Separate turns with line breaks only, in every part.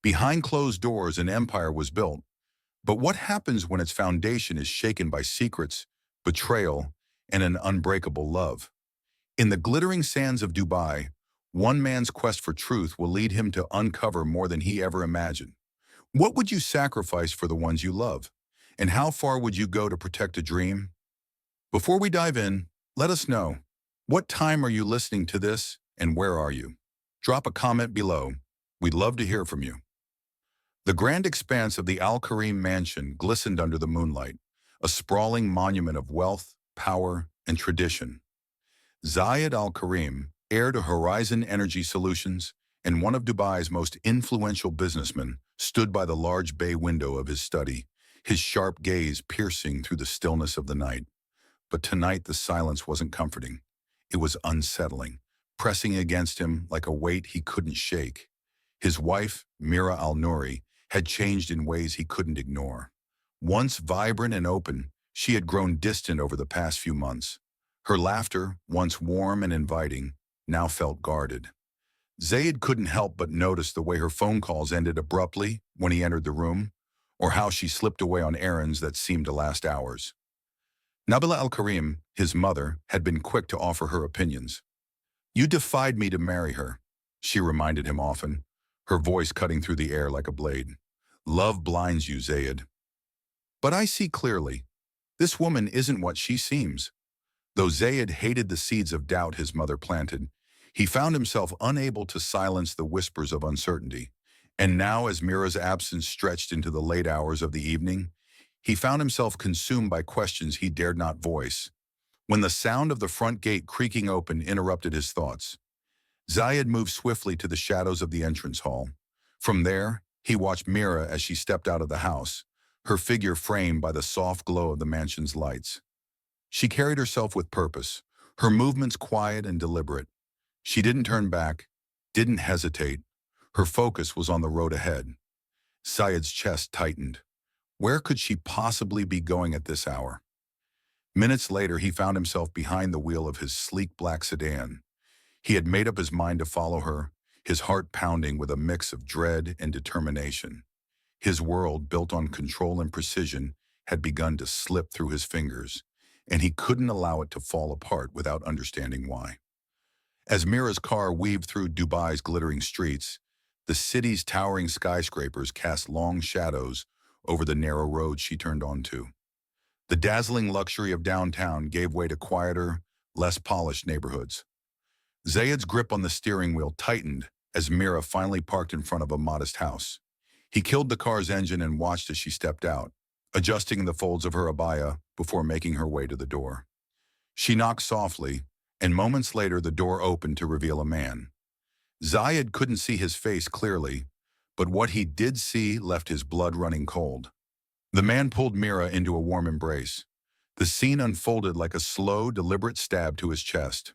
Behind closed doors, an empire was built. But what happens when its foundation is shaken by secrets, betrayal, and an unbreakable love? In the glittering sands of Dubai, one man's quest for truth will lead him to uncover more than he ever imagined. What would you sacrifice for the ones you love? And how far would you go to protect a dream? Before we dive in, let us know, what time are you listening to this and where are you? Drop a comment below. We'd love to hear from you. The grand expanse of the Al Karim mansion glistened under the moonlight, a sprawling monument of wealth, power, and tradition. Zayed Al Karim, heir to Horizon Energy Solutions and one of Dubai's most influential businessmen, stood by the large bay window of his study, his sharp gaze piercing through the stillness of the night. But tonight the silence wasn't comforting. It was unsettling, pressing against him like a weight he couldn't shake. His wife, Mira Al-Nouri, had changed in ways he couldn't ignore. Once vibrant and open, she had grown distant over the past few months. Her laughter, once warm and inviting, now felt guarded. Zayed couldn't help but notice the way her phone calls ended abruptly when he entered the room, or how she slipped away on errands that seemed to last hours. Nabila Al-Karim, his mother, had been quick to offer her opinions. "You defied me to marry her," she reminded him often, her voice cutting through the air like a blade. "Love blinds you, Zayed. But I see clearly. This woman isn't what she seems." Though Zayed hated the seeds of doubt his mother planted, he found himself unable to silence the whispers of uncertainty. And now, as Mira's absence stretched into the late hours of the evening, he found himself consumed by questions he dared not voice. When the sound of the front gate creaking open interrupted his thoughts, Zayed moved swiftly to the shadows of the entrance hall. From there, he watched Mira as she stepped out of the house, her figure framed by the soft glow of the mansion's lights. She carried herself with purpose, her movements quiet and deliberate. She didn't turn back, didn't hesitate. Her focus was on the road ahead. Zayed's chest tightened. Where could she possibly be going at this hour? Minutes later, he found himself behind the wheel of his sleek black sedan. He had made up his mind to follow her, his heart pounding with a mix of dread and determination. His world, built on control and precision, had begun to slip through his fingers, and he couldn't allow it to fall apart without understanding why. As Mira's car weaved through Dubai's glittering streets, the city's towering skyscrapers cast long shadows over the narrow road she turned onto. The dazzling luxury of downtown gave way to quieter, less polished neighborhoods. Zayed's grip on the steering wheel tightened as Mira finally parked in front of a modest house. He killed the car's engine and watched as she stepped out, adjusting the folds of her abaya before making her way to the door. She knocked softly, and moments later the door opened to reveal a man. Zayed couldn't see his face clearly, but what he did see left his blood running cold. The man pulled Mira into a warm embrace. The scene unfolded like a slow, deliberate stab to his chest.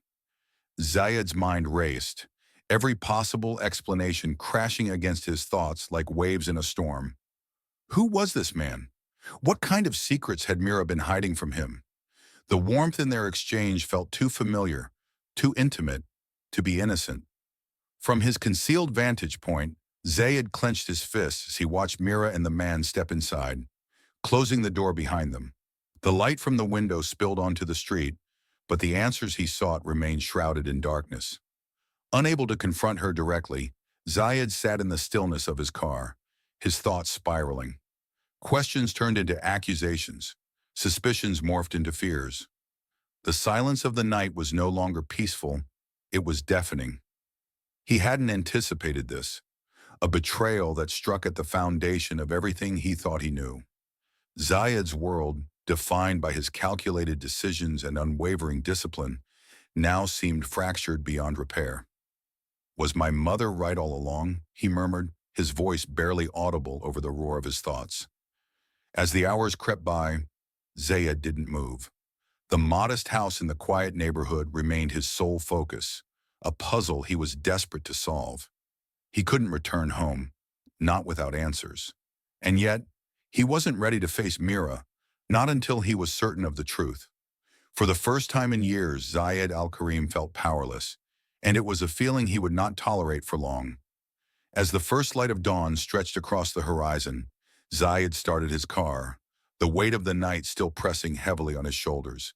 Zayed's mind raced, every possible explanation crashing against his thoughts like waves in a storm. Who was this man? What kind of secrets had Mira been hiding from him? The warmth in their exchange felt too familiar, too intimate, to be innocent. From his concealed vantage point, Zayed clenched his fists as he watched Mira and the man step inside, closing the door behind them. The light from the window spilled onto the street, but the answers he sought remained shrouded in darkness. Unable to confront her directly, Zayed sat in the stillness of his car, his thoughts spiraling. Questions turned into accusations, suspicions morphed into fears. The silence of the night was no longer peaceful, it was deafening. He hadn't anticipated this, a betrayal that struck at the foundation of everything he thought he knew. Zayed's world, defined by his calculated decisions and unwavering discipline, now seemed fractured beyond repair. "Was my mother right all along?" he murmured, his voice barely audible over the roar of his thoughts. As the hours crept by, Zayed didn't move. The modest house in the quiet neighborhood remained his sole focus, a puzzle he was desperate to solve. He couldn't return home, not without answers. And yet, he wasn't ready to face Mira, not until he was certain of the truth. For the first time in years, Zayed Al-Karim felt powerless, and it was a feeling he would not tolerate for long. As the first light of dawn stretched across the horizon, Zayed started his car, the weight of the night still pressing heavily on his shoulders.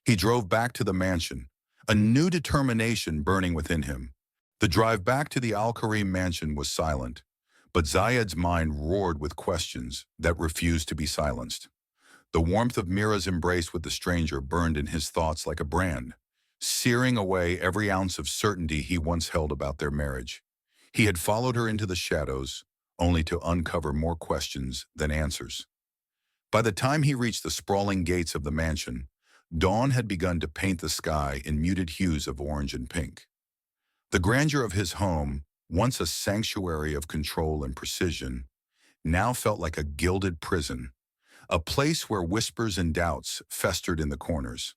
He drove back to the mansion, a new determination burning within him. The drive back to the Al-Karim mansion was silent, but Zayed's mind roared with questions that refused to be silenced. The warmth of Mira's embrace with the stranger burned in his thoughts like a brand, searing away every ounce of certainty he once held about their marriage. He had followed her into the shadows, only to uncover more questions than answers. By the time he reached the sprawling gates of the mansion, dawn had begun to paint the sky in muted hues of orange and pink. The grandeur of his home, once a sanctuary of control and precision, now felt like a gilded prison, a place where whispers and doubts festered in the corners.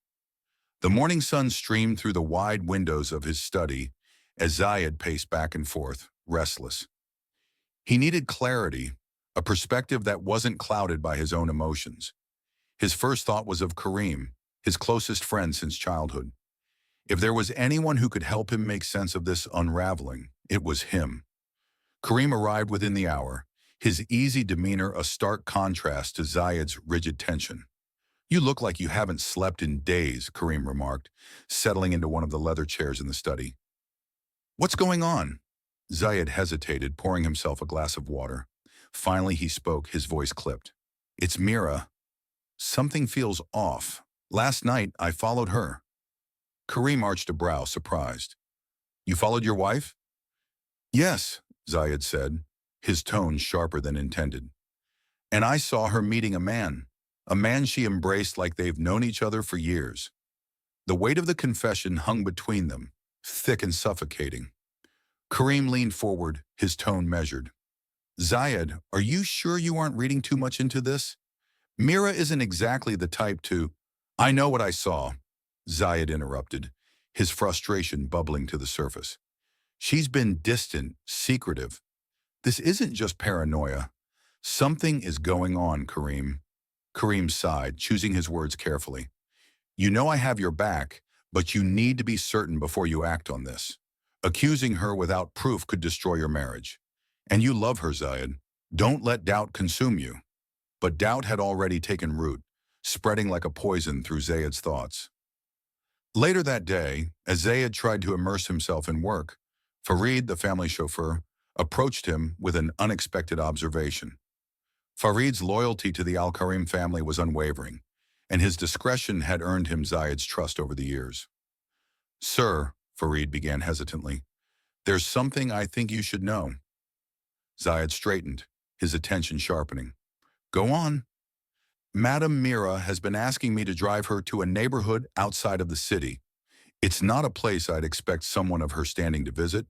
The morning sun streamed through the wide windows of his study as Zayed paced back and forth, restless. He needed clarity, a perspective that wasn't clouded by his own emotions. His first thought was of Karim, his closest friend since childhood. If there was anyone who could help him make sense of this unraveling, it was him. Karim arrived within the hour, his easy demeanor a stark contrast to Zayed's rigid tension. "You look like you haven't slept in days," Karim remarked, settling into one of the leather chairs in the study. "What's going on?" Zayed hesitated, pouring himself a glass of water. Finally he spoke, his voice clipped. "It's Mira. Something feels off. Last night I followed her." Karim arched a brow, surprised. "You followed your wife?" "Yes," Zayed said, his tone sharper than intended. "And I saw her meeting a man she embraced like they've known each other for years." The weight of the confession hung between them, thick and suffocating. Karim leaned forward, his tone measured. "Zayed, are you sure you aren't reading too much into this? Mira isn't exactly the type to—" "I know what I saw," Zayed interrupted, his frustration bubbling to the surface. "She's been distant, secretive. This isn't just paranoia. Something is going on, Karim." Karim sighed, choosing his words carefully. "You know I have your back, but you need to be certain before you act on this. Accusing her without proof could destroy your marriage. And you love her, Zayed. Don't let doubt consume you." But doubt had already taken root, spreading like a poison through Zayed's thoughts. Later that day, as Zayed tried to immerse himself in work, Farid, the family chauffeur, approached him with an unexpected observation. Farid's loyalty to the Al-Karim family was unwavering, and his discretion had earned him Zayed's trust over the years. "Sir," Farid began hesitantly, "there's something I think you should know." Zayed straightened, his attention sharpening. "Go on." "Madam Mira has been asking me to drive her to a neighborhood outside of the city. It's not a place I'd expect someone of her standing to visit.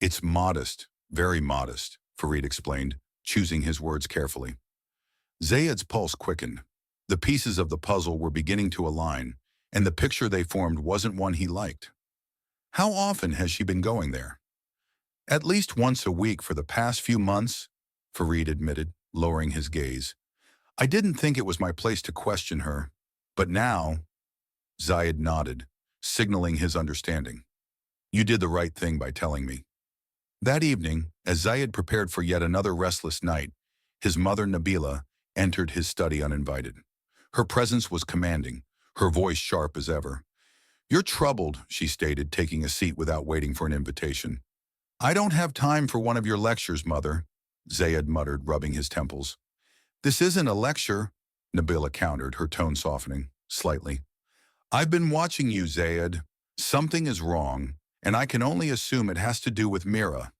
It's modest, very modest," Farid explained, choosing his words carefully. Zayed's pulse quickened. The pieces of the puzzle were beginning to align, and the picture they formed wasn't one he liked. "How often has she been going there?" "At least once a week for the past few months," Farid admitted, lowering his gaze. "I didn't think it was my place to question her, but now—" Zayed nodded, signaling his understanding. "You did the right thing by telling me." That evening, as Zayed prepared for yet another restless night, his mother Nabila entered his study uninvited. Her presence was commanding, her voice sharp as ever. "You're troubled," she stated, taking a seat without waiting for an invitation. "I don't have time for one of your lectures, Mother," Zayed muttered, rubbing his temples. "This isn't a lecture," Nabila countered, her tone softening slightly. "I've been watching you, Zayed. Something is wrong, and I can only assume it has to do with Mira."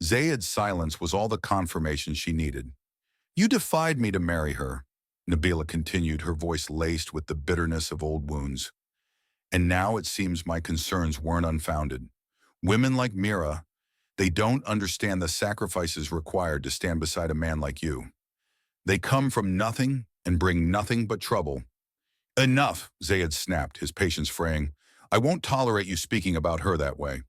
Zayed's silence was all the confirmation she needed. "You defied me to marry her," Nabila continued, her voice laced with the bitterness of old wounds. "And now it seems my concerns weren't unfounded. Women like Mira, they don't understand the sacrifices required to stand beside a man like you. They come from nothing and bring nothing but trouble." "Enough," Zayed snapped, his patience fraying. "I won't tolerate you speaking about her that way."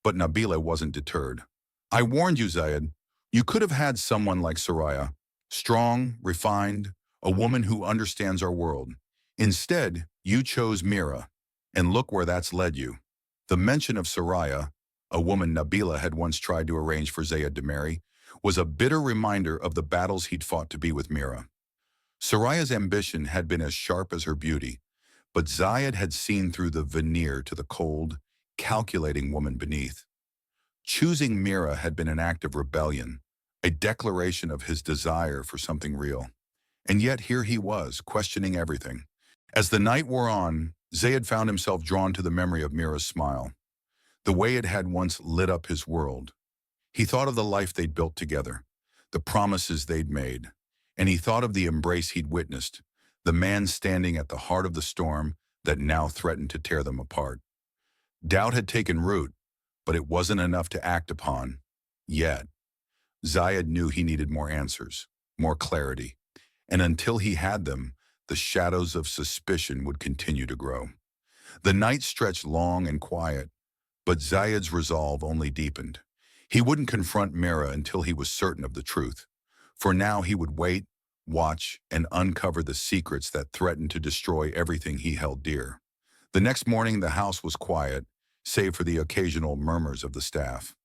But Nabila wasn't deterred. "I warned you, Zayed. You could have had someone like Soraya, strong, refined, a woman who understands our world. Instead, you chose Mira, and look where that's led you." The mention of Soraya, a woman Nabila had once tried to arrange for Zayed to marry, was a bitter reminder of the battles he'd fought to be with Mira. Soraya's ambition had been as sharp as her beauty, but Zayed had seen through the veneer to the cold, calculating woman beneath. Choosing Mira had been an act of rebellion, a declaration of his desire for something real. And yet here he was, questioning everything. As the night wore on, Zayed found himself drawn to the memory of Mira's smile, the way it had once lit up his world. He thought of the life they'd built together, the promises they'd made, and he thought of the embrace he'd witnessed, the man standing at the heart of the storm that now threatened to tear them apart. Doubt had taken root, but it wasn't enough to act upon, yet. Zayed knew he needed more answers, more clarity, and until he had them, the shadows of suspicion would continue to grow. The night stretched long and quiet, but Zayed's resolve only deepened. He wouldn't confront Mira until he was certain of the truth. For now he would wait, watch, and uncover the secrets that threatened to destroy everything he held dear. The next morning the house was quiet, save for the occasional murmurs of the staff.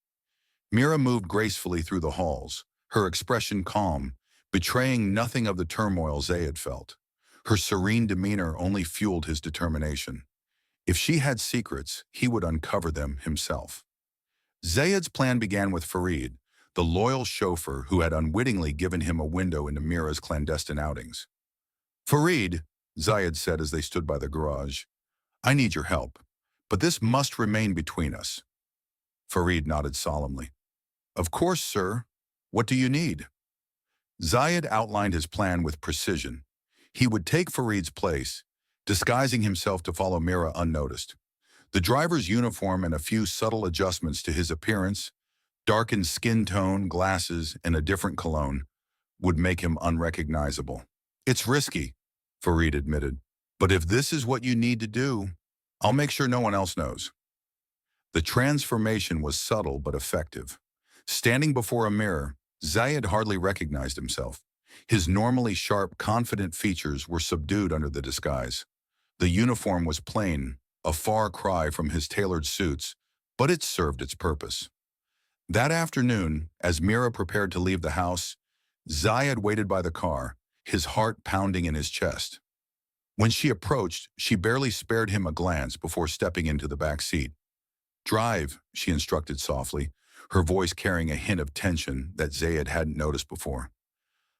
Mira moved gracefully through the halls, her expression calm, betraying nothing of the turmoil Zayed felt. Her serene demeanor only fueled his determination. If she had secrets, he would uncover them himself. Zayed's plan began with Farid, the loyal chauffeur who had unwittingly given him a window into Mira's clandestine outings. "Farid," Zayed said as they stood by the garage, "I need your help, but this must remain between us." Farid nodded solemnly. "Of course, sir. What do you need?" Zayed outlined his plan with precision. He would take Farid's place, disguising himself to follow Mira unnoticed. The driver's uniform and a few subtle adjustments to his appearance, darkened skin tone, glasses, and a different cologne, would make him unrecognizable. "It's risky," Farid admitted, "but if this is what you need to do, I'll make sure no one else knows." The transformation was subtle but effective. Standing before a mirror, Zayed hardly recognized himself. His normally sharp, confident features were subdued under the disguise. The uniform was plain, a far cry from his tailored suits, but it served its purpose. That afternoon, as Mira prepared to leave the house, Zayed waited by the car, his heart pounding in his chest. When she approached, she barely spared him a glance before stepping into the back seat. "Drive," she instructed softly, her voice carrying a hint of tension that Zayed hadn't noticed before.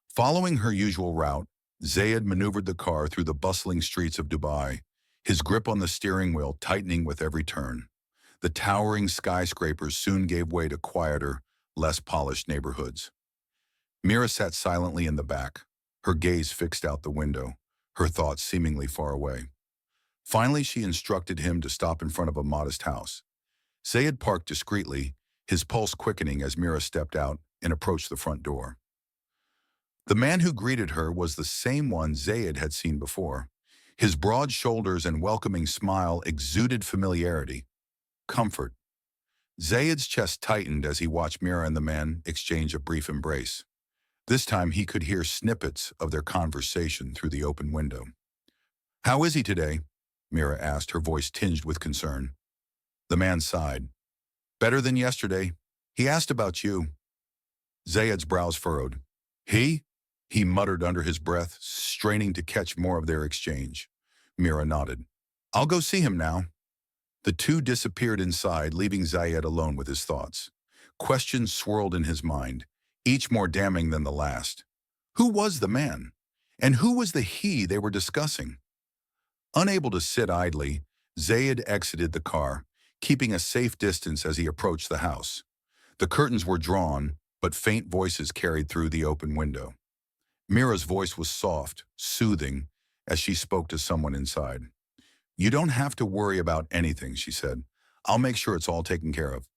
Following her usual route, Zayed maneuvered the car through the bustling streets of Dubai, his grip on the steering wheel tightening with every turn. The towering skyscrapers soon gave way to quieter, less polished neighborhoods. Mira sat silently in the back, her gaze fixed out the window, her thoughts seemingly far away. Finally, she instructed him to stop in front of a modest house. Zayed parked discreetly, his pulse quickening as Mira stepped out and approached the front door. The man who greeted her was the same one Zayed had seen before. His broad shoulders and welcoming smile exuded familiarity, comfort. Zayed's chest tightened as he watched Mira and the man exchange a brief embrace. This time he could hear snippets of their conversation through the open window. "How is he today?" Mira asked, her voice tinged with concern. The man sighed. "Better than yesterday. He asked about you." Zayed's brows furrowed. "He?" He muttered under his breath, straining to catch more of their exchange. Mira nodded. "I'll go see him now." The two disappeared inside, leaving Zayed alone with his thoughts. Questions swirled in his mind, each more damning than the last. Who was the man? And who was the he they were discussing? Unable to sit idly, Zayed exited the car, keeping a safe distance as he approached the house. The curtains were drawn, but faint voices carried through the open window. Mira's voice was soft, soothing, as she spoke to someone inside. "You don't have to worry about anything," she said. "I'll make sure it's all taken care of."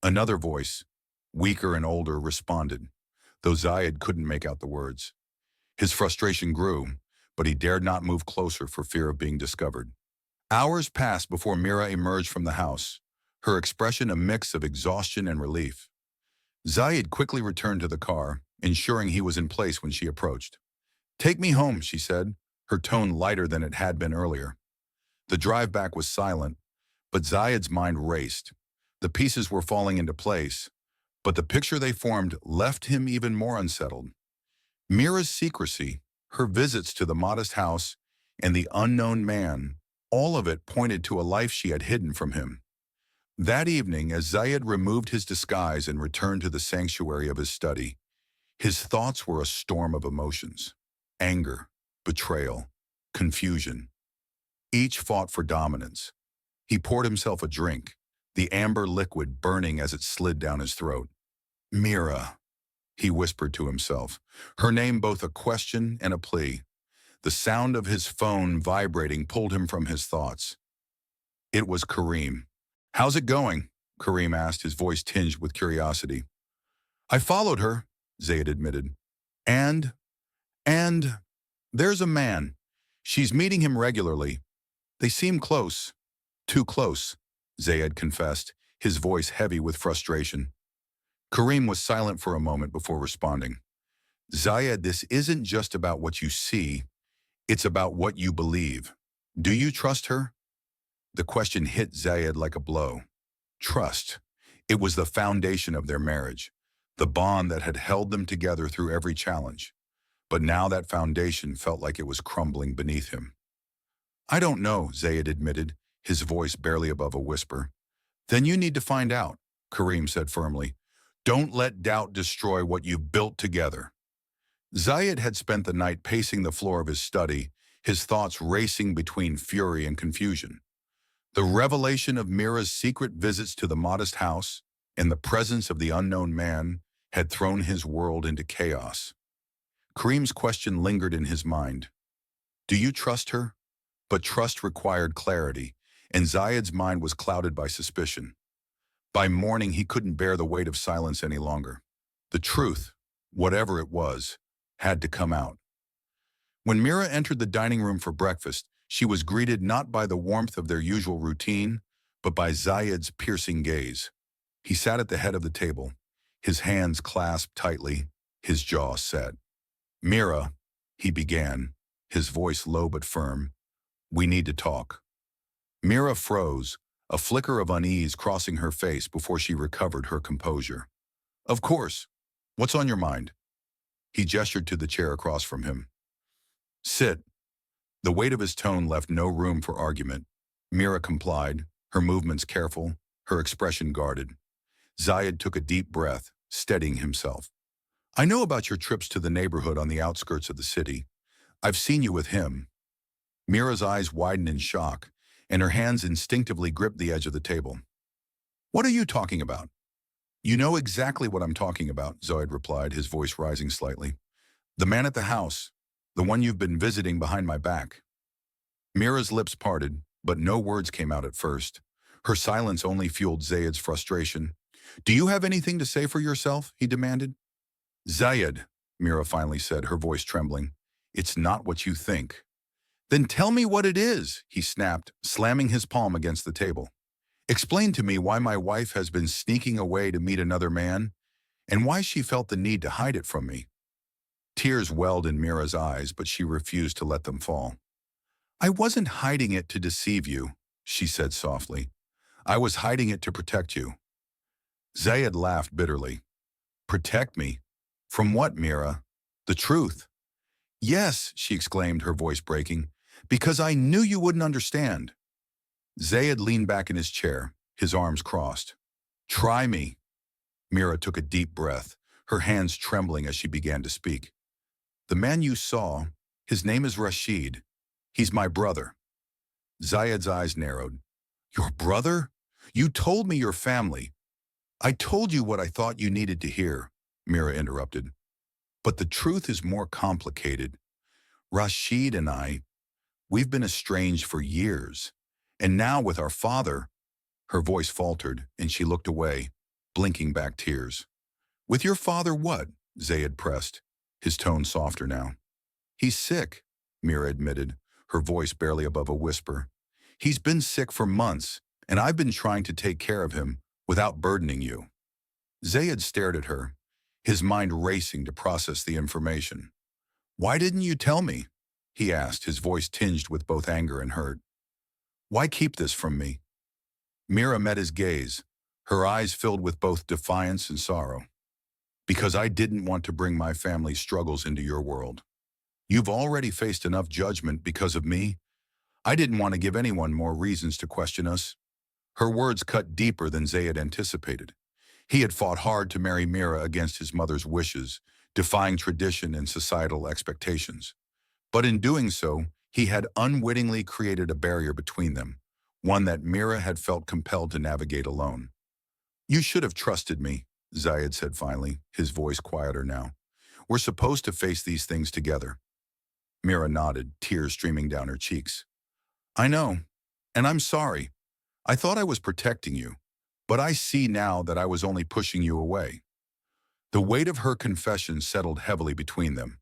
Another voice, weaker and older, responded, though Zayed couldn't make out the words. His frustration grew, but he dared not move closer for fear of being discovered. Hours passed before Mira emerged from the house, her expression a mix of exhaustion and relief. Zayed quickly returned to the car, ensuring he was in place when she approached. "Take me home," she said, her tone lighter than it had been earlier. The drive back was silent, but Zayed's mind raced. The pieces were falling into place, but the picture they formed left him even more unsettled. Mira's secrecy, her visits to the modest house, and the unknown man, all of it pointed to a life she had hidden from him. That evening, as Zayed removed his disguise and returned to the sanctuary of his study, his thoughts were a storm of emotions. Anger, betrayal, confusion. Each fought for dominance. He poured himself a drink, the amber liquid burning as it slid down his throat. Mira, he whispered to himself, her name both a question and a plea. The sound of his phone vibrating pulled him from his thoughts. It was Kareem. "How's it going?" Kareem asked, his voice tinged with curiosity. "I followed her," Zayed admitted. And, and, there's a man. She's meeting him regularly. They seem close. Too close," Zayed confessed, his voice heavy with frustration. Kareem was silent for a moment before responding. "Zayed, this isn't just about what you see. It's about what you believe. Do you trust her?" The question hit Zayed like a blow. Trust. It was the foundation of their marriage, the bond that had held them together through every challenge. But now that foundation felt like it was crumbling beneath him. "I don't know," Zayed admitted, his voice barely above a whisper. "Then you need to find out," Kareem said firmly. "Don't let doubt destroy what you've built together." Zayed had spent the night pacing the floor of his study, his thoughts racing between fury and confusion. The revelation of Mira's secret visits to the modest house and the presence of the unknown man had thrown his world into chaos. Kareem's question lingered in his mind. Do you trust her? But trust required clarity, and Zayed's mind was clouded by suspicion. By morning, he couldn't bear the weight of silence any longer. The truth, whatever it was, had to come out. When Mira entered the dining room for breakfast, she was greeted not by the warmth of their usual routine, but by Zayed's piercing gaze. He sat at the head of the table, his hands clasped tightly, his jaw set. "Mira," he began, his voice low but firm, "we need to talk." Mira froze, a flicker of unease crossing her face before she recovered her composure. "Of course. What's on your mind?" He gestured to the chair across from him. "Sit." The weight of his tone left no room for argument. Mira complied, her movements careful, her expression guarded. Zayed took a deep breath, steadying himself. "I know about your trips to the neighborhood on the outskirts of the city. I've seen you with him." Mira's eyes widened in shock, and her hands instinctively gripped the edge of the table. "What are you talking about?" "You know exactly what I'm talking about," Zayed replied, his voice rising slightly. "The man at the house, the one you've been visiting behind my back." Mira's lips parted, but no words came out at first. Her silence only fueled Zayed's frustration. "Do you have anything to say for yourself?" he demanded. "Zayed," Mira finally said, her voice trembling, "it's not what you think." "Then tell me what it is," he snapped, slamming his palm against the table. "Explain to me why my wife has been sneaking away to meet another man, and why she felt the need to hide it from me." Tears welled in Mira's eyes, but she refused to let them fall. "I wasn't hiding it to deceive you," she said softly. "I was hiding it to protect you." Zayed laughed bitterly. "Protect me? From what, Mira? The truth?" "Yes," she exclaimed, her voice breaking, "because I knew you wouldn't understand." Zayed leaned back in his chair, his arms crossed. "Try me." Mira took a deep breath, her hands trembling as she began to speak. "The man you saw, his name is Rashid. He's my brother." Zayed's eyes narrowed. "Your brother? You told me your family." "I told you what I thought you needed to hear," Mira interrupted. "But the truth is more complicated. Rashid and we've been estranged for years. And now with our father," her voice faltered and she looked away, blinking back tears. "With your father what?" Zayed pressed, his tone softer now. "He's sick," Mira admitted, her voice barely above a whisper. "He's been sick for months, and I've been trying to take care of him without burdening you." Zayed stared at her, his mind racing to process the information. "Why didn't you tell me?" he asked, his voice tinged with both anger and hurt. "Why keep this from me?" Mira met his gaze, her eyes filled with both defiance and sorrow. Because I didn't want to bring my family's struggles into your world. You've already faced enough judgment because of me. I didn't want to give anyone more reasons to question us. Her words cut deeper than Zayed anticipated. He had fought hard to marry Mira against his mother's wishes, defying tradition and societal expectations. But in doing so, he had unwittingly created a barrier between them, one that Mira had felt compelled to navigate alone. You should have trusted me, Zayed said finally, his voice quieter now. We're supposed to face these things together. Mira nodded, tears streaming down her cheeks. I know, and I'm sorry. I thought I was protecting you, but I see now that I was only pushing you away. The weight of her confession settled heavily between them.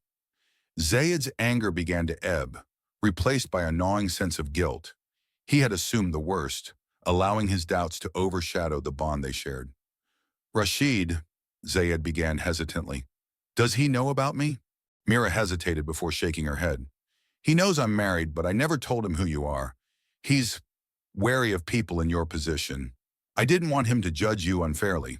Zayed's anger began to ebb, replaced by a gnawing sense of guilt. He had assumed the worst, allowing his doubts to overshadow the bond they shared. Rashid, Zayed began hesitantly. Does he know about me? Mira hesitated before shaking her head. He knows I'm married, but I never told him who you are. He's wary of people in your position. I didn't want him to judge you unfairly.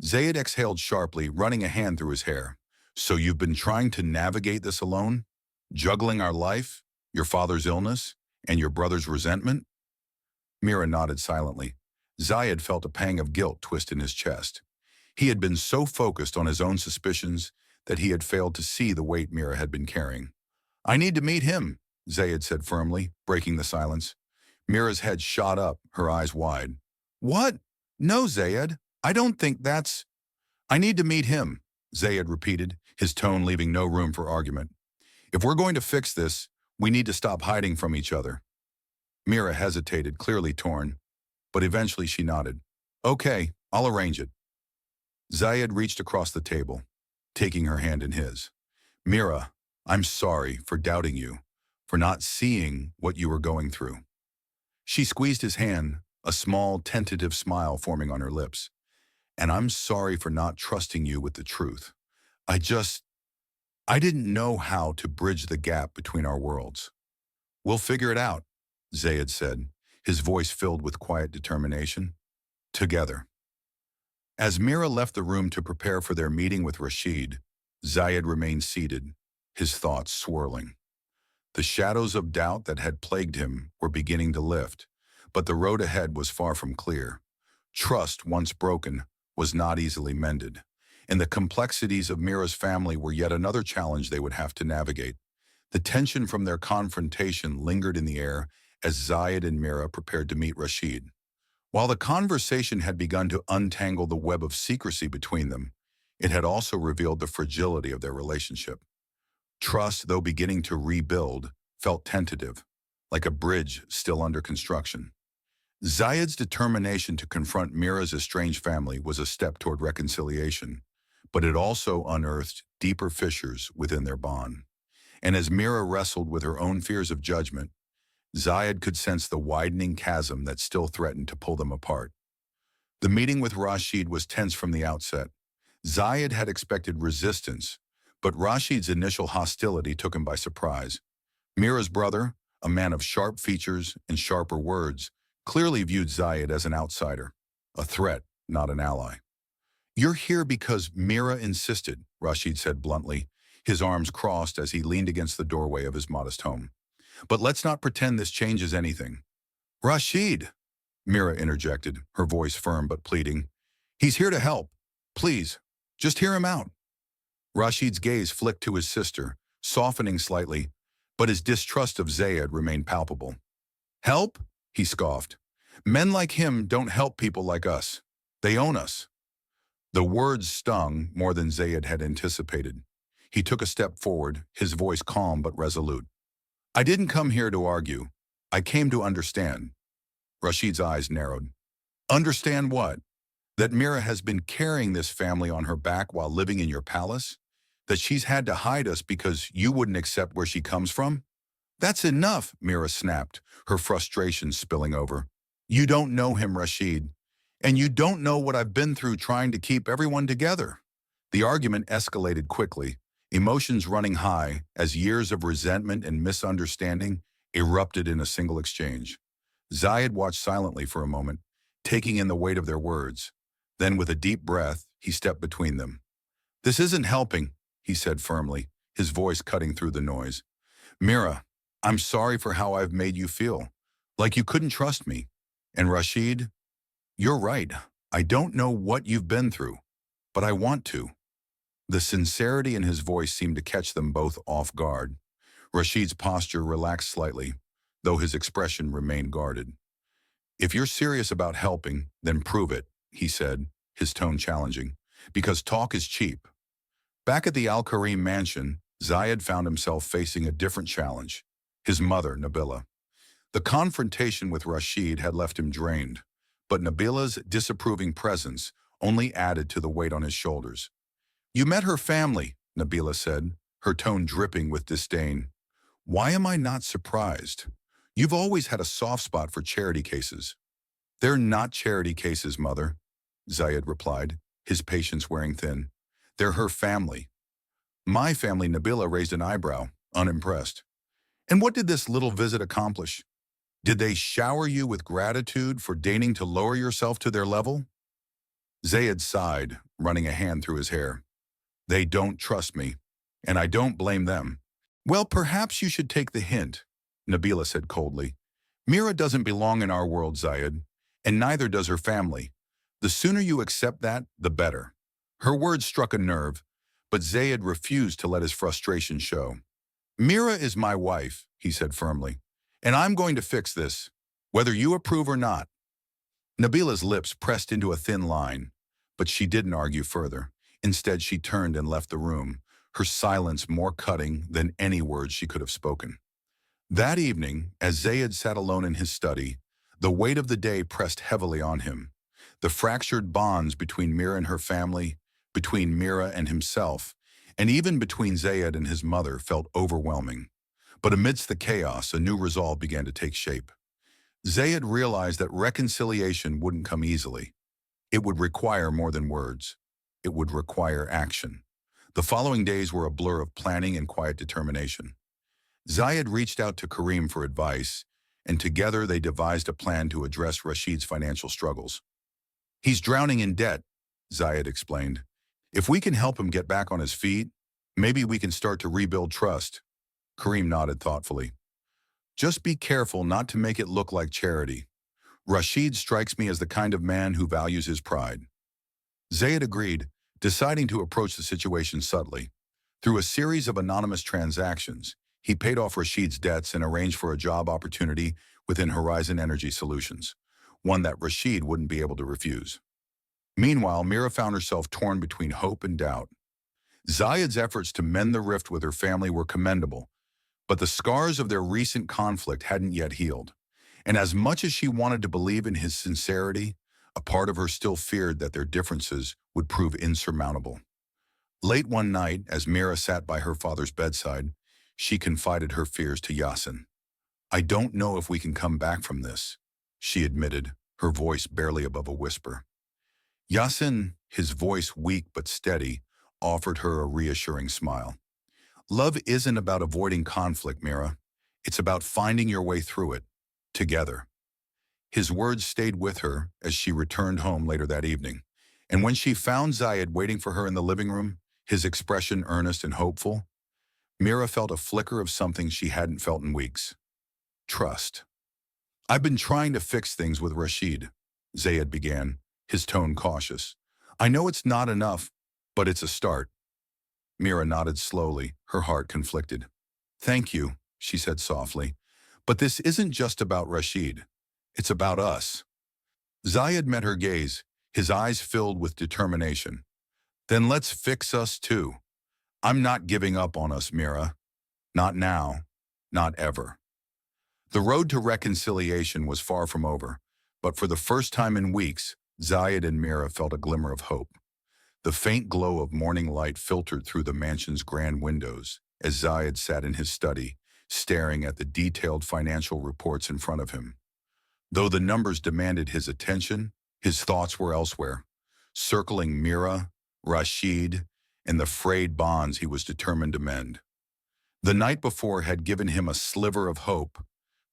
Zayed exhaled sharply, running a hand through his hair. So you've been trying to navigate this alone? Juggling our life, your father's illness, and your brother's resentment? Mira nodded silently. Zayed felt a pang of guilt twist in his chest. He had been so focused on his own suspicions that he had failed to see the weight Mira had been carrying. I need to meet him, Zayed said firmly, breaking the silence. Mira's head shot up, her eyes wide. What? No, Zayed. I don't think that's... I need to meet him, Zayed repeated, his tone leaving no room for argument. If we're going to fix this, we need to stop hiding from each other. Mira hesitated, clearly torn, but eventually she nodded. Okay, I'll arrange it. Zayed reached across the table, taking her hand in his. Mira, I'm sorry for doubting you, for not seeing what you were going through. She squeezed his hand, a small, tentative smile forming on her lips. And I'm sorry for not trusting you with the truth. I didn't know how to bridge the gap between our worlds. We'll figure it out, Zayed said, his voice filled with quiet determination. Together. As Mira left the room to prepare for their meeting with Rashid, Zayed remained seated, his thoughts swirling. The shadows of doubt that had plagued him were beginning to lift, but the road ahead was far from clear. Trust, once broken, was not easily mended, and the complexities of Mira's family were yet another challenge they would have to navigate. The tension from their confrontation lingered in the air as Zayed and Mira prepared to meet Rashid. While the conversation had begun to untangle the web of secrecy between them, it had also revealed the fragility of their relationship. Trust, though beginning to rebuild, felt tentative, like a bridge still under construction. Zayed's determination to confront Mira's estranged family was a step toward reconciliation, but it also unearthed deeper fissures within their bond. And as Mira wrestled with her own fears of judgment, Zayed could sense the widening chasm that still threatened to pull them apart. The meeting with Rashid was tense from the outset. Zayed had expected resistance, but Rashid's initial hostility took him by surprise. Mira's brother, a man of sharp features and sharper words, clearly viewed Zayed as an outsider, a threat, not an ally. You're here because Mira insisted, Rashid said bluntly, his arms crossed as he leaned against the doorway of his modest home. But let's not pretend this changes anything. Rashid, Mira interjected, her voice firm but pleading. He's here to help. Please, just hear him out. Rashid's gaze flicked to his sister, softening slightly, but his distrust of Zayed remained palpable. Help? He scoffed. Men like him don't help people like us. They own us. The words stung more than Zayed had anticipated. He took a step forward, his voice calm but resolute. I didn't come here to argue. I came to understand. Rashid's eyes narrowed. Understand what? That Mira has been carrying this family on her back while living in your palace? That she's had to hide us because you wouldn't accept where she comes from? That's enough, Mira snapped, her frustration spilling over. You don't know him, Rashid. And you don't know what I've been through trying to keep everyone together. The argument escalated quickly, emotions running high as years of resentment and misunderstanding erupted in a single exchange. Zayed watched silently for a moment, taking in the weight of their words. Then, with a deep breath, he stepped between them. "This isn't helping," he said firmly, his voice cutting through the noise. "Mira, I'm sorry for how I've made you feel, like you couldn't trust me. And Rashid, you're right. I don't know what you've been through, but I want to." The sincerity in his voice seemed to catch them both off guard. Rashid's posture relaxed slightly, though his expression remained guarded. "If you're serious about helping, then prove it," he said, his tone challenging, "because talk is cheap." Back at the Al-Karim mansion, Zayed found himself facing a different challenge: his mother, Nabila. The confrontation with Rashid had left him drained, but Nabila's disapproving presence only added to the weight on his shoulders. "You met her family," Nabila said, her tone dripping with disdain. "Why am I not surprised? You've always had a soft spot for charity cases." "They're not charity cases, Mother," Zayed replied, his patience wearing thin. "They're her family." "My family," Nabila raised an eyebrow, unimpressed. "And what did this little visit accomplish? Did they shower you with gratitude for deigning to lower yourself to their level?" Zayed sighed, running a hand through his hair. "They don't trust me, and I don't blame them." "Well, perhaps you should take the hint," Nabila said coldly. "Mira doesn't belong in our world, Zayed, and neither does her family. The sooner you accept that, the better." Her words struck a nerve, but Zayed refused to let his frustration show. "Mira is my wife," he said firmly, "and I'm going to fix this, whether you approve or not." Nabila's lips pressed into a thin line, but she didn't argue further. Instead, she turned and left the room, her silence more cutting than any words she could have spoken. That evening, as Zayed sat alone in his study, the weight of the day pressed heavily on him. The fractured bonds between Mira and her family, between Mira and himself, and even between Zayed and his mother felt overwhelming. But amidst the chaos, a new resolve began to take shape. Zayed realized that reconciliation wouldn't come easily. It would require more than words. It would require action. The following days were a blur of planning and quiet determination. Zayed reached out to Karim for advice, and together they devised a plan to address Rashid's financial struggles. "He's drowning in debt," Zayed explained. "If we can help him get back on his feet, maybe we can start to rebuild trust." Karim nodded thoughtfully. "Just be careful not to make it look like charity. Rashid strikes me as the kind of man who values his pride." Zayed agreed, deciding to approach the situation subtly. Through a series of anonymous transactions, he paid off Rashid's debts and arranged for a job opportunity within Horizon Energy Solutions, one that Rashid wouldn't be able to refuse. Meanwhile, Mira found herself torn between hope and doubt. Zayed's efforts to mend the rift with her family were commendable, but the scars of their recent conflict hadn't yet healed. And as much as she wanted to believe in his sincerity, a part of her still feared that their differences would prove insurmountable. Late one night, as Mira sat by her father's bedside, she confided her fears to Yasin. "I don't know if we can come back from this," she admitted, her voice barely above a whisper. Yasin, his voice weak but steady, offered her a reassuring smile. "Love isn't about avoiding conflict, Mira. It's about finding your way through it, together." His words stayed with her as she returned home later that evening, and when she found Zayed waiting for her in the living room, his expression earnest and hopeful, Mira felt a flicker of something she hadn't felt in weeks: trust. "I've been trying to fix things with Rashid," Zayed began, his tone cautious. "I know it's not enough, but it's a start." Mira nodded slowly, her heart conflicted. "Thank you," she said softly, "but this isn't just about Rashid. It's about us." Zayed met her gaze, his eyes filled with determination. "Then let's fix us too. I'm not giving up on us, Mira. Not now, not ever." The road to reconciliation was far from over, but for the first time in weeks, Zayed and Mira felt a glimmer of hope. The faint glow of morning light filtered through the mansion's grand windows as Zayed sat in his study, staring at the detailed financial reports in front of him. Though the numbers demanded his attention, his thoughts were elsewhere, circling Mira, Rashid, and the frayed bonds he was determined to mend. The night before had given him a sliver of hope,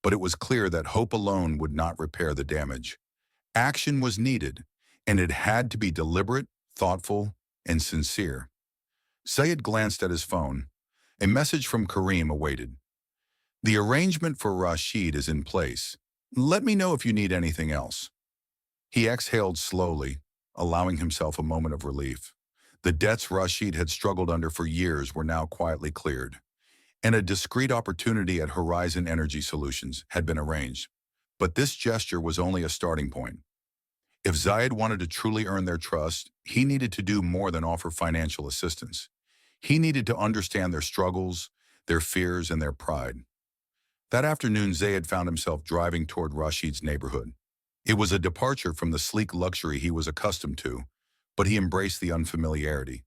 but it was clear that hope alone would not repair the damage. Action was needed, and it had to be deliberate, thoughtful, and sincere. Zayed glanced at his phone. A message from Kareem awaited. The arrangement for Rashid is in place. Let me know if you need anything else. He exhaled slowly, allowing himself a moment of relief. The debts Rashid had struggled under for years were now quietly cleared, and a discreet opportunity at Horizon Energy Solutions had been arranged. But this gesture was only a starting point. If Zayed wanted to truly earn their trust, he needed to do more than offer financial assistance. He needed to understand their struggles, their fears, and their pride. That afternoon, Zayed found himself driving toward Rashid's neighborhood. It was a departure from the sleek luxury he was accustomed to, but he embraced the unfamiliarity.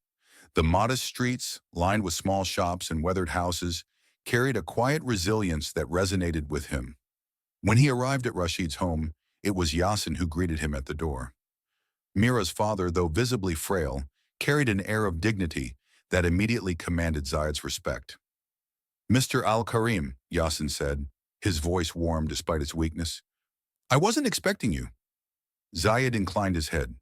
The modest streets, lined with small shops and weathered houses, carried a quiet resilience that resonated with him. When he arrived at Rashid's home, it was Yasin who greeted him at the door. Mira's father, though visibly frail, carried an air of dignity that immediately commanded Zayed's respect. "Mr. Al-Karim," Yasin said, his voice warm despite its weakness. "I wasn't expecting you." Zayed inclined his head.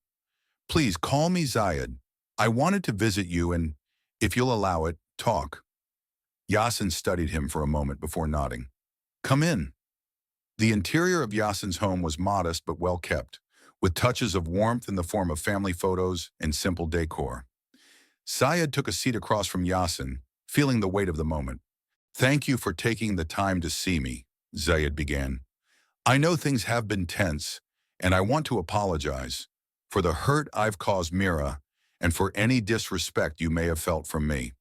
"Please call me Zayed. I wanted to visit you and, if you'll allow it, talk." Yasin studied him for a moment before nodding. "Come in." The interior of Yasin's home was modest but well kept, with touches of warmth in the form of family photos and simple decor. Zayed took a seat across from Yasin, feeling the weight of the moment. "Thank you for taking the time to see me," Zayed began. "I know things have been tense, and I want to apologize for the hurt I've caused Mira and for any disrespect you may have felt from me."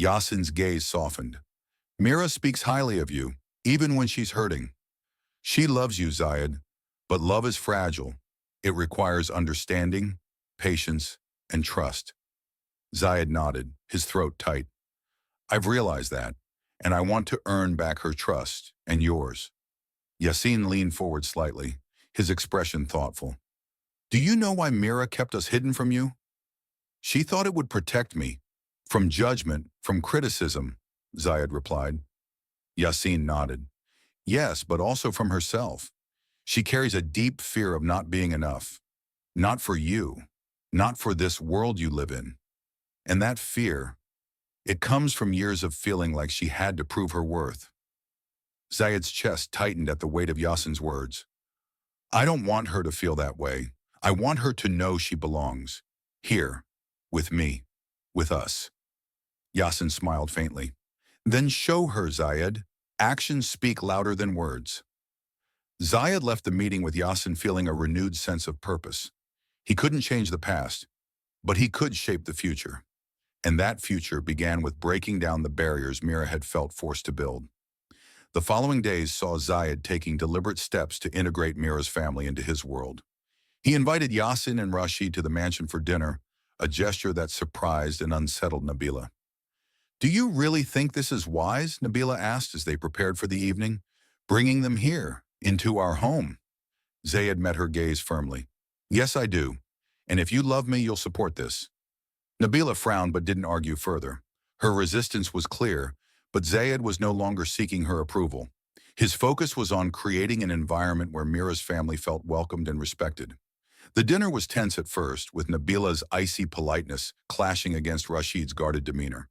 Yasin's gaze softened. "Mira speaks highly of you, even when she's hurting. She loves you, Zayed, but love is fragile. It requires understanding, patience, and trust." Zayed nodded, his throat tight. "I've realized that, and I want to earn back her trust, and yours." Yasin leaned forward slightly, his expression thoughtful. "Do you know why Mira kept us hidden from you?" "She thought it would protect me. From judgment, from criticism," Zayed replied. Yasin nodded. "Yes, but also from herself. She carries a deep fear of not being enough. Not for you, not for this world you live in. And that fear, it comes from years of feeling like she had to prove her worth." Zayed's chest tightened at the weight of Yasin's words. "I don't want her to feel that way. I want her to know she belongs. Here, with me, with us." Yasin smiled faintly. "Then show her, Zayed. Actions speak louder than words." Zayed left the meeting with Yasin feeling a renewed sense of purpose. He couldn't change the past, but he could shape the future. And that future began with breaking down the barriers Mira had felt forced to build. The following days saw Zayed taking deliberate steps to integrate Mira's family into his world. He invited Yasin and Rashid to the mansion for dinner, a gesture that surprised and unsettled Nabila. "Do you really think this is wise?" Nabila asked as they prepared for the evening. "Bringing them here, into our home?" Zayed met her gaze firmly. "Yes, I do. And if you love me, you'll support this." Nabila frowned but didn't argue further. Her resistance was clear, but Zayed was no longer seeking her approval. His focus was on creating an environment where Mira's family felt welcomed and respected. The dinner was tense at first, with Nabila's icy politeness clashing against Rashid's guarded demeanor.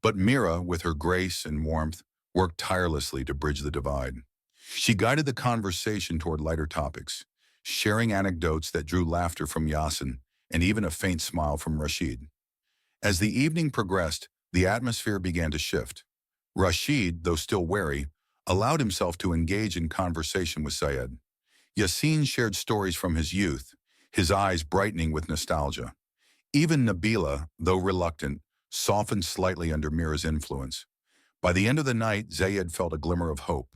But Mira, with her grace and warmth, worked tirelessly to bridge the divide. She guided the conversation toward lighter topics, sharing anecdotes that drew laughter from Yasin and even a faint smile from Rashid. As the evening progressed, the atmosphere began to shift. Rashid, though still wary, allowed himself to engage in conversation with Zayed. Yasin shared stories from his youth, his eyes brightening with nostalgia. Even Nabila, though reluctant, softened slightly under Mira's influence. By the end of the night, Zayed felt a glimmer of hope.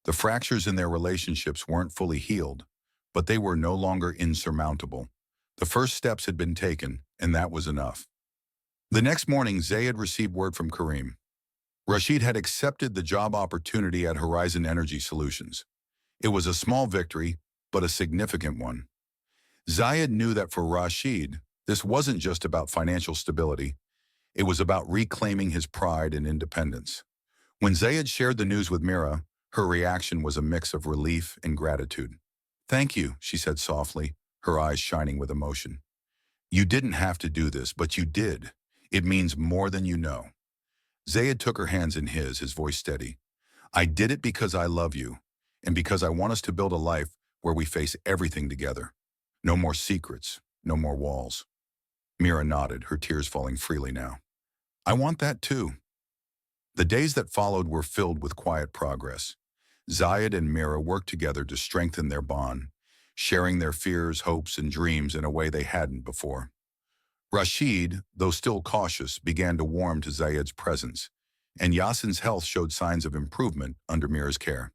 The fractures in their relationships weren't fully healed, but they were no longer insurmountable. The first steps had been taken, and that was enough. The next morning, Zayed received word from Kareem. Rashid had accepted the job opportunity at Horizon Energy Solutions. It was a small victory, but a significant one. Zayed knew that for Rashid, this wasn't just about financial stability. It was about reclaiming his pride and independence. When Zayed shared the news with Mira, her reaction was a mix of relief and gratitude. "Thank you," she said softly. her eyes shining with emotion. "You didn't have to do this, but you did. It means more than you know." Zayed took her hands in his voice steady. "I did it because I love you, and because I want us to build a life where we face everything together. No more secrets, no more walls." Mira nodded, her tears falling freely now. "I want that too." The days that followed were filled with quiet progress. Zayed and Mira worked together to strengthen their bond, sharing their fears, hopes, and dreams in a way they hadn't before. Rashid, though still cautious, began to warm to Zayed's presence, and Yasin's health showed signs of improvement under Mira's care.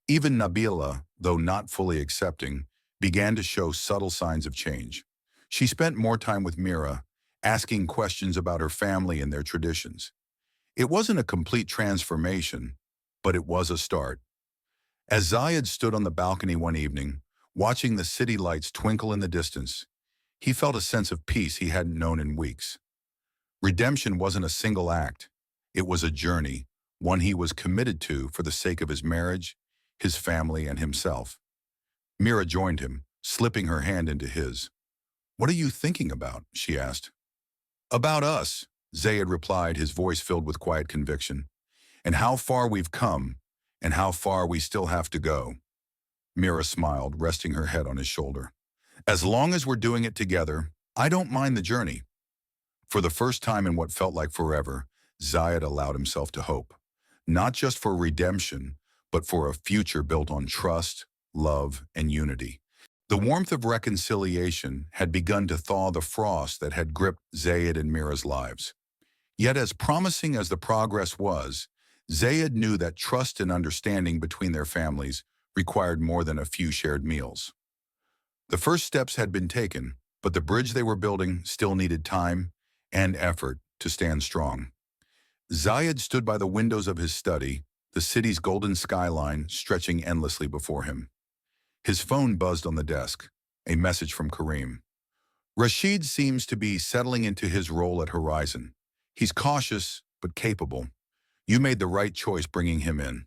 Even Nabila, though not fully accepting, began to show subtle signs of change. She spent more time with Mira, asking questions about her family and their traditions. It wasn't a complete transformation, but it was a start. As Zayed stood on the balcony one evening, watching the city lights twinkle in the distance, he felt a sense of peace he hadn't known in weeks. Redemption wasn't a single act. It was a journey, one he was committed to for the sake of his marriage, his family, and himself. Mira joined him, slipping her hand into his. "What are you thinking about?" she asked. "About us," Zayed replied, his voice filled with quiet conviction. "And how far we've come, and how far we still have to go." Mira smiled, resting her head on his shoulder. "As long as we're doing it together, I don't mind the journey." For the first time in what felt like forever, Zayed allowed himself to hope. Not just for redemption, but for a future built on trust, love, and unity. The warmth of reconciliation had begun to thaw the frost that had gripped Zayed and Mira's lives. Yet as promising as the progress was, Zayed knew that trust and understanding between their families required more than a few shared meals. The first steps had been taken, but the bridge they were building still needed time and effort to stand strong. Zayed stood by the windows of his study, the city's golden skyline stretching endlessly before him. His phone buzzed on the desk, a message from Kareem. "Rashid seems to be settling into his role at Horizon. He's cautious, but capable. You made the right choice bringing him in."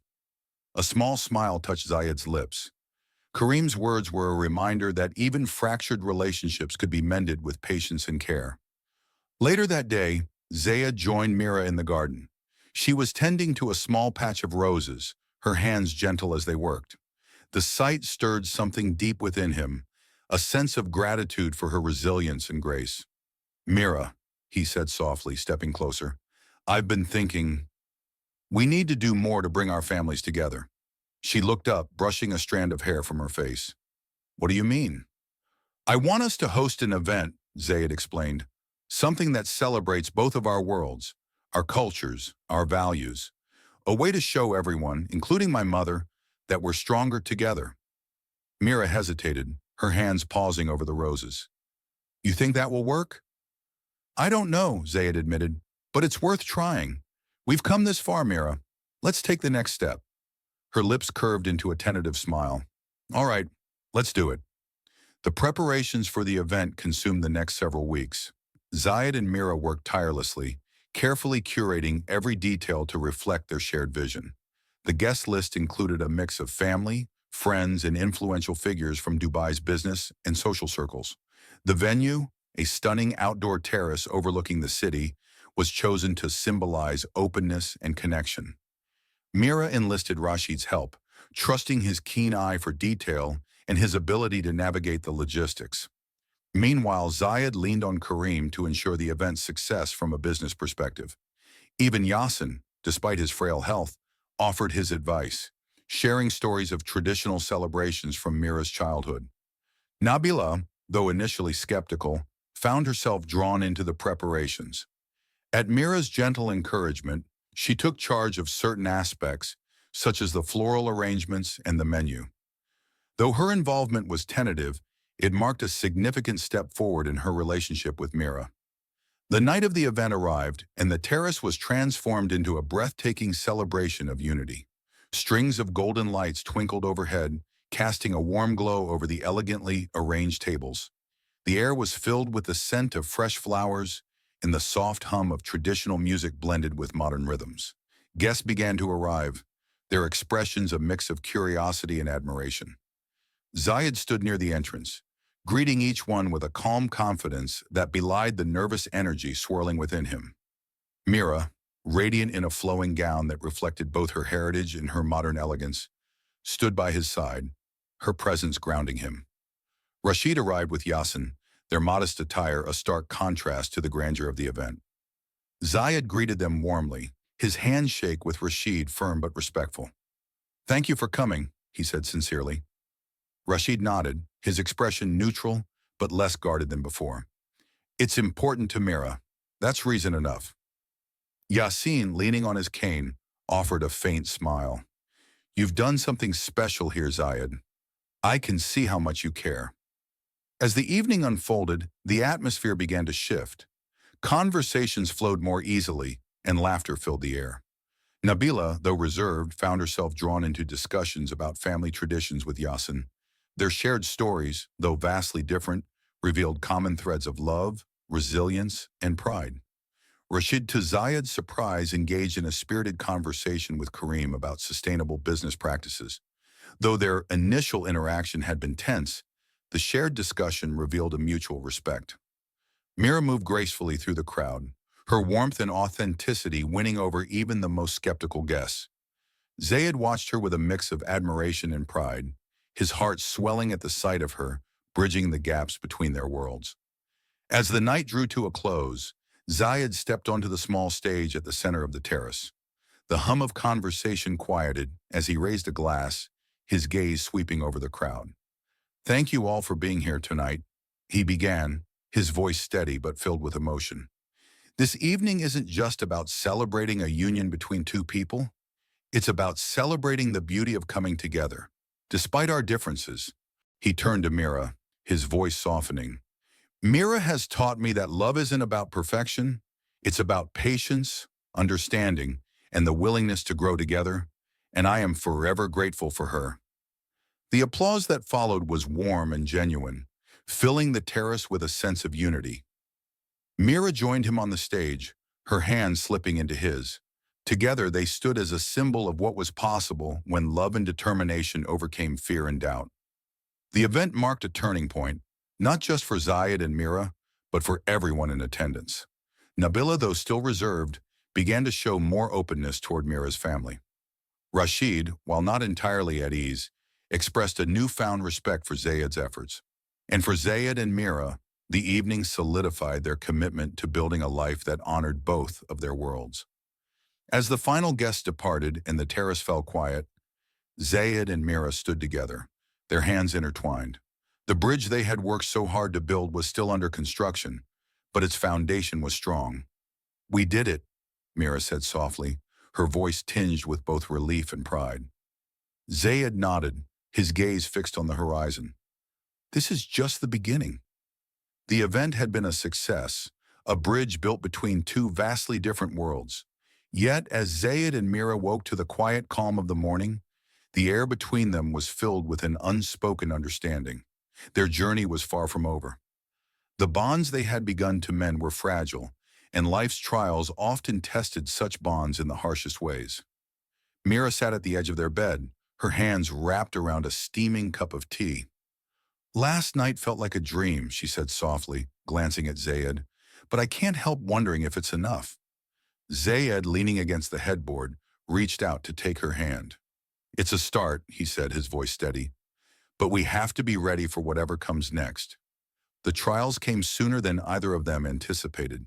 A small smile touched Zayed's lips. Kareem's words were a reminder that even fractured relationships could be mended with patience and care. Later that day, Zayed joined Mira in the garden. She was tending to a small patch of roses, her hands gentle as they worked. The sight stirred something deep within him, a sense of gratitude for her resilience and grace. "Mira," he said softly, stepping closer, "I've been thinking, we need to do more to bring our families together." She looked up, brushing a strand of hair from her face. "What do you mean?" "I want us to host an event," Zayed explained. "Something that celebrates both of our worlds, our cultures, our values. A way to show everyone, including my mother, that we're stronger together." Mira hesitated, her hands pausing over the roses. "You think that will work?" "I don't know," Zayed admitted, "but it's worth trying. We've come this far, Mira. Let's take the next step." Her lips curved into a tentative smile. "All right, let's do it." The preparations for the event consumed the next several weeks. Zayed and Mira worked tirelessly, carefully curating every detail to reflect their shared vision. The guest list included a mix of family, friends, and influential figures from Dubai's business and social circles. The venue, a stunning outdoor terrace overlooking the city, was chosen to symbolize openness and connection. Mira enlisted Rashid's help, trusting his keen eye for detail and his ability to navigate the logistics. Meanwhile, Zayed leaned on Kareem to ensure the event's success from a business perspective. Even Yasin, despite his frail health, offered his advice, sharing stories of traditional celebrations from Mira's childhood. Nabila, though initially skeptical, found herself drawn into the preparations. At Mira's gentle encouragement, she took charge of certain aspects, such as the floral arrangements and the menu. Though her involvement was tentative, it marked a significant step forward in her relationship with Mira. The night of the event arrived, and the terrace was transformed into a breathtaking celebration of unity. Strings of golden lights twinkled overhead, casting a warm glow over the elegantly arranged tables. The air was filled with the scent of fresh flowers and the soft hum of traditional music blended with modern rhythms. Guests began to arrive, their expressions a mix of curiosity and admiration. Zayed stood near the entrance, greeting each one with a calm confidence that belied the nervous energy swirling within him. Mira, radiant in a flowing gown that reflected both her heritage and her modern elegance, stood by his side, her presence grounding him. Rashid arrived with Yasin, their modest attire a stark contrast to the grandeur of the event. Zayed greeted them warmly, his handshake with Rashid firm but respectful. "Thank you for coming," he said sincerely. Rashid nodded, his expression neutral but less guarded than before. "It's important to Mira. That's reason enough." Yasin, leaning on his cane, offered a faint smile. "You've done something special here, Zayed. I can see how much you care." As the evening unfolded, the atmosphere began to shift. Conversations flowed more easily, and laughter filled the air. Nabila, though reserved, found herself drawn into discussions about family traditions with Yasin. Their shared stories, though vastly different, revealed common threads of love, resilience, and pride. Rashid, to Zayed's surprise, engaged in a spirited conversation with Kareem about sustainable business practices. Though their initial interaction had been tense, the shared discussion revealed a mutual respect. Mira moved gracefully through the crowd, her warmth and authenticity winning over even the most skeptical guests. Zayed watched her with a mix of admiration and pride, his heart swelling at the sight of her, bridging the gaps between their worlds. As the night drew to a close, Zayed stepped onto the small stage at the center of the terrace. The hum of conversation quieted as he raised a glass, his gaze sweeping over the crowd. "Thank you all for being here tonight," he began, his voice steady but filled with emotion. "This evening isn't just about celebrating a union between two people. It's about celebrating the beauty of coming together. Despite our differences," he turned to Mira, his voice softening. "Mira has taught me that love isn't about perfection. It's about patience, understanding, and the willingness to grow together, and I am forever grateful for her." The applause that followed was warm and genuine, filling the terrace with a sense of unity. Mira joined him on the stage, her hand slipping into his. Together they stood as a symbol of what was possible when love and determination overcame fear and doubt. The event marked a turning point, not just for Zayed and Mira, but for everyone in attendance. Nabila, though still reserved, began to show more openness toward Mira's family. Rashid, while not entirely at ease, expressed a newfound respect for Zayed's efforts. And for Zayed and Mira, the evening solidified their commitment to building a life that honored both of their worlds. As the final guests departed and the terrace fell quiet, Zayed and Mira stood together, their hands intertwined. The bridge they had worked so hard to build was still under construction, but its foundation was strong. "We did it," Mira said softly, her voice tinged with both relief and pride. Zayed nodded, his gaze fixed on the horizon. "This is just the beginning." The event had been a success, a bridge built between two vastly different worlds. Yet, as Zayed and Mira woke to the quiet calm of the morning, the air between them was filled with an unspoken understanding. Their journey was far from over. The bonds they had begun to mend were fragile, and life's trials often tested such bonds in the harshest ways. Mira sat at the edge of their bed, her hands wrapped around a steaming cup of tea. "Last night felt like a dream," she said softly, glancing at Zayed, "but I can't help wondering if it's enough." Zayed, leaning against the headboard, reached out to take her hand. "It's a start," he said, his voice steady, "but we have to be ready for whatever comes next." The trials came sooner than either of them anticipated.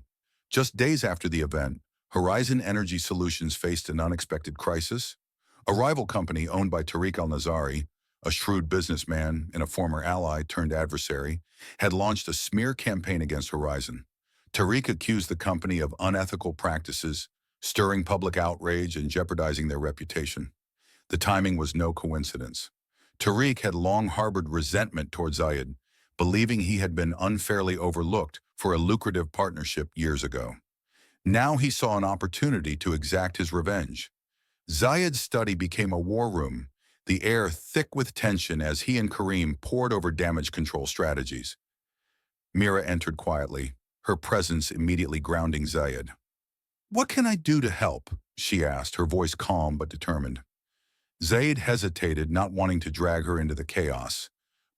Just days after the event, Horizon Energy Solutions faced an unexpected crisis. A rival company owned by Tariq Al-Nazari, a shrewd businessman and a former ally turned adversary, had launched a smear campaign against Horizon. Tariq accused the company of unethical practices, stirring public outrage and jeopardizing their reputation. The timing was no coincidence. Tariq had long harbored resentment toward Zayed, believing he had been unfairly overlooked for a lucrative partnership years ago. Now he saw an opportunity to exact his revenge. Zayed's study became a war room, the air thick with tension as he and Kareem pored over damage control strategies. Mira entered quietly, her presence immediately grounding Zayed. "What can I do to help?" she asked, her voice calm but determined. Zayed hesitated, not wanting to drag her into the chaos,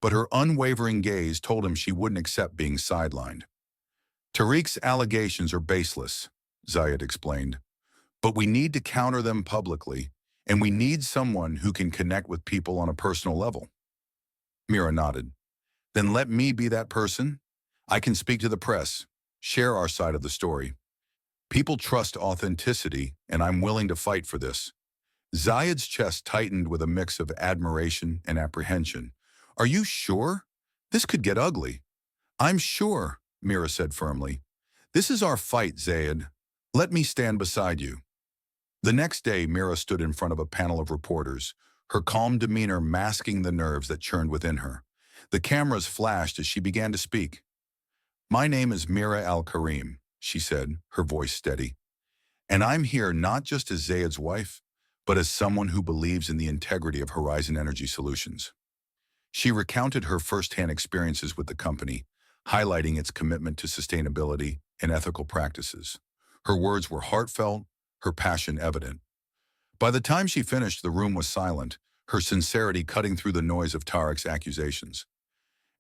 but her unwavering gaze told him she wouldn't accept being sidelined. Tariq's allegations are baseless, Zayed explained, but we need to counter them publicly, and we need someone who can connect with people on a personal level. Mira nodded. Then let me be that person. I can speak to the press, share our side of the story. People trust authenticity, and I'm willing to fight for this. Zayed's chest tightened with a mix of admiration and apprehension. Are you sure? This could get ugly. I'm sure, Mira said firmly. This is our fight, Zayed. Let me stand beside you. The next day, Mira stood in front of a panel of reporters, her calm demeanor masking the nerves that churned within her. The cameras flashed as she began to speak. My name is Mira Al-Karim, she said, her voice steady. And I'm here not just as Zayed's wife, but as someone who believes in the integrity of Horizon Energy Solutions. She recounted her firsthand experiences with the company, highlighting its commitment to sustainability and ethical practices. Her words were heartfelt, her passion evident. By the time she finished, the room was silent, her sincerity cutting through the noise of Tariq's accusations.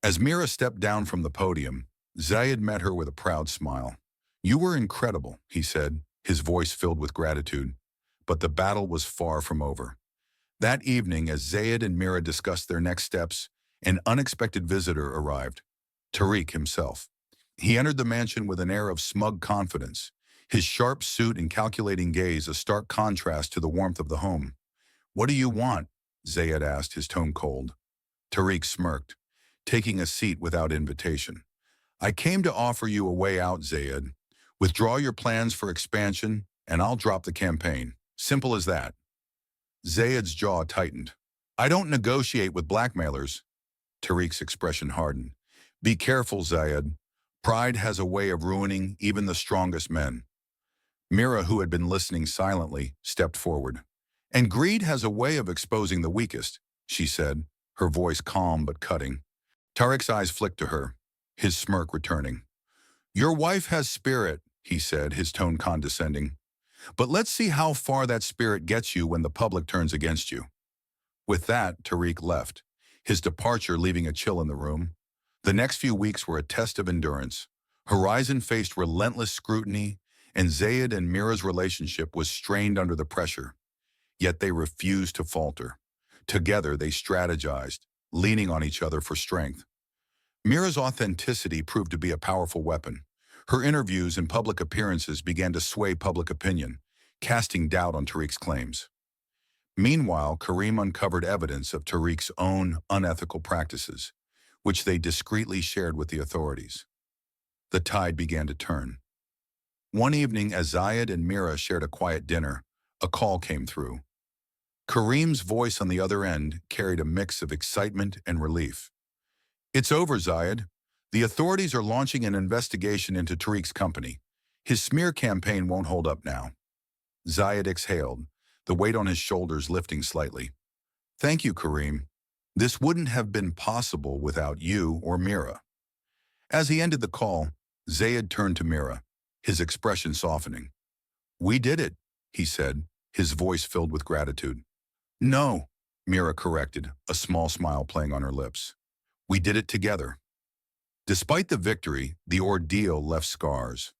As Mira stepped down from the podium, Zayed met her with a proud smile. You were incredible, he said, his voice filled with gratitude. But the battle was far from over. That evening, as Zayed and Mira discussed their next steps, an unexpected visitor arrived, Tariq himself. He entered the mansion with an air of smug confidence, his sharp suit and calculating gaze a stark contrast to the warmth of the home. What do you want? Zayed asked, his tone cold. Tariq smirked, taking a seat without invitation. I came to offer you a way out, Zayed. Withdraw your plans for expansion, and I'll drop the campaign. Simple as that. Zayed's jaw tightened. I don't negotiate with blackmailers. Tariq's expression hardened. Be careful, Zayed. Pride has a way of ruining even the strongest men. Mira, who had been listening silently, stepped forward. And greed has a way of exposing the weakest, she said, her voice calm but cutting. Tariq's eyes flicked to her, his smirk returning. Your wife has spirit, he said, his tone condescending. But let's see how far that spirit gets you when the public turns against you. With that, Tariq left, his departure leaving a chill in the room. The next few weeks were a test of endurance. Horizon faced relentless scrutiny, and Zayed and Mira's relationship was strained under the pressure. Yet they refused to falter. Together, they strategized, leaning on each other for strength. Mira's authenticity proved to be a powerful weapon. Her interviews and public appearances began to sway public opinion, casting doubt on Tariq's claims. Meanwhile, Karim uncovered evidence of Tariq's own unethical practices, which they discreetly shared with the authorities. The tide began to turn. One evening, as Zayed and Mira shared a quiet dinner, a call came through. Karim's voice on the other end carried a mix of excitement and relief. It's over, Zayed. The authorities are launching an investigation into Tariq's company. His smear campaign won't hold up now. Zayed exhaled, the weight on his shoulders lifting slightly. Thank you, Karim. This wouldn't have been possible without you or Mira. As he ended the call, Zayed turned to Mira, his expression softening. We did it, he said, his voice filled with gratitude. No, Mira corrected, a small smile playing on her lips. We did it together. Despite the victory, the ordeal left scars.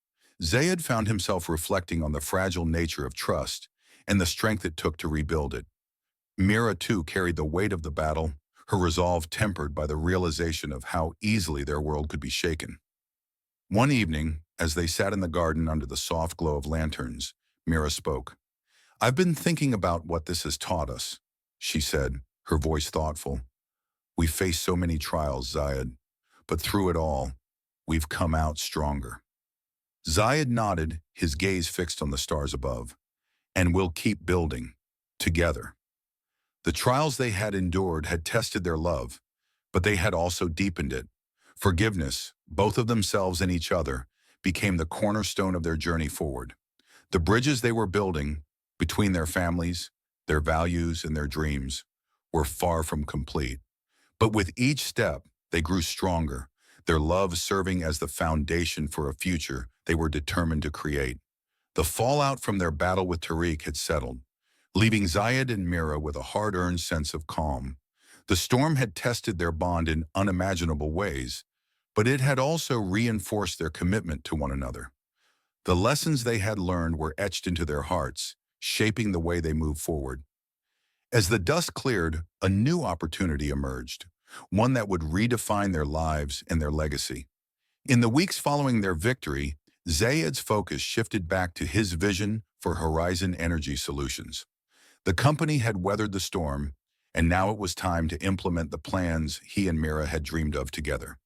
Zayed found himself reflecting on the fragile nature of trust and the strength it took to rebuild it. Mira, too, carried the weight of the battle, her resolve tempered by the realization of how easily their world could be shaken. One evening, as they sat in the garden under the soft glow of lanterns, Mira spoke. I've been thinking about what this has taught us, she said, her voice thoughtful. We faced so many trials, Zayed, but through it all, we've come out stronger. Zayed nodded, his gaze fixed on the stars above. And we'll keep building, together. The trials they had endured had tested their love, but they had also deepened it. Forgiveness, both of themselves and each other, became the cornerstone of their journey forward. The bridges they were building, between their families, their values, and their dreams, were far from complete. But with each step, they grew stronger, their love serving as the foundation for a future they were determined to create. The fallout from their battle with Tariq had settled, leaving Zayed and Mira with a hard-earned sense of calm. The storm had tested their bond in unimaginable ways, but it had also reinforced their commitment to one another. The lessons they had learned were etched into their hearts, shaping the way they moved forward. As the dust cleared, a new opportunity emerged, one that would redefine their lives and their legacy. In the weeks following their victory, Zayed's focus shifted back to his vision for Horizon Energy Solutions. The company had weathered the storm, and now it was time to implement the plans he and Mira had dreamed of together.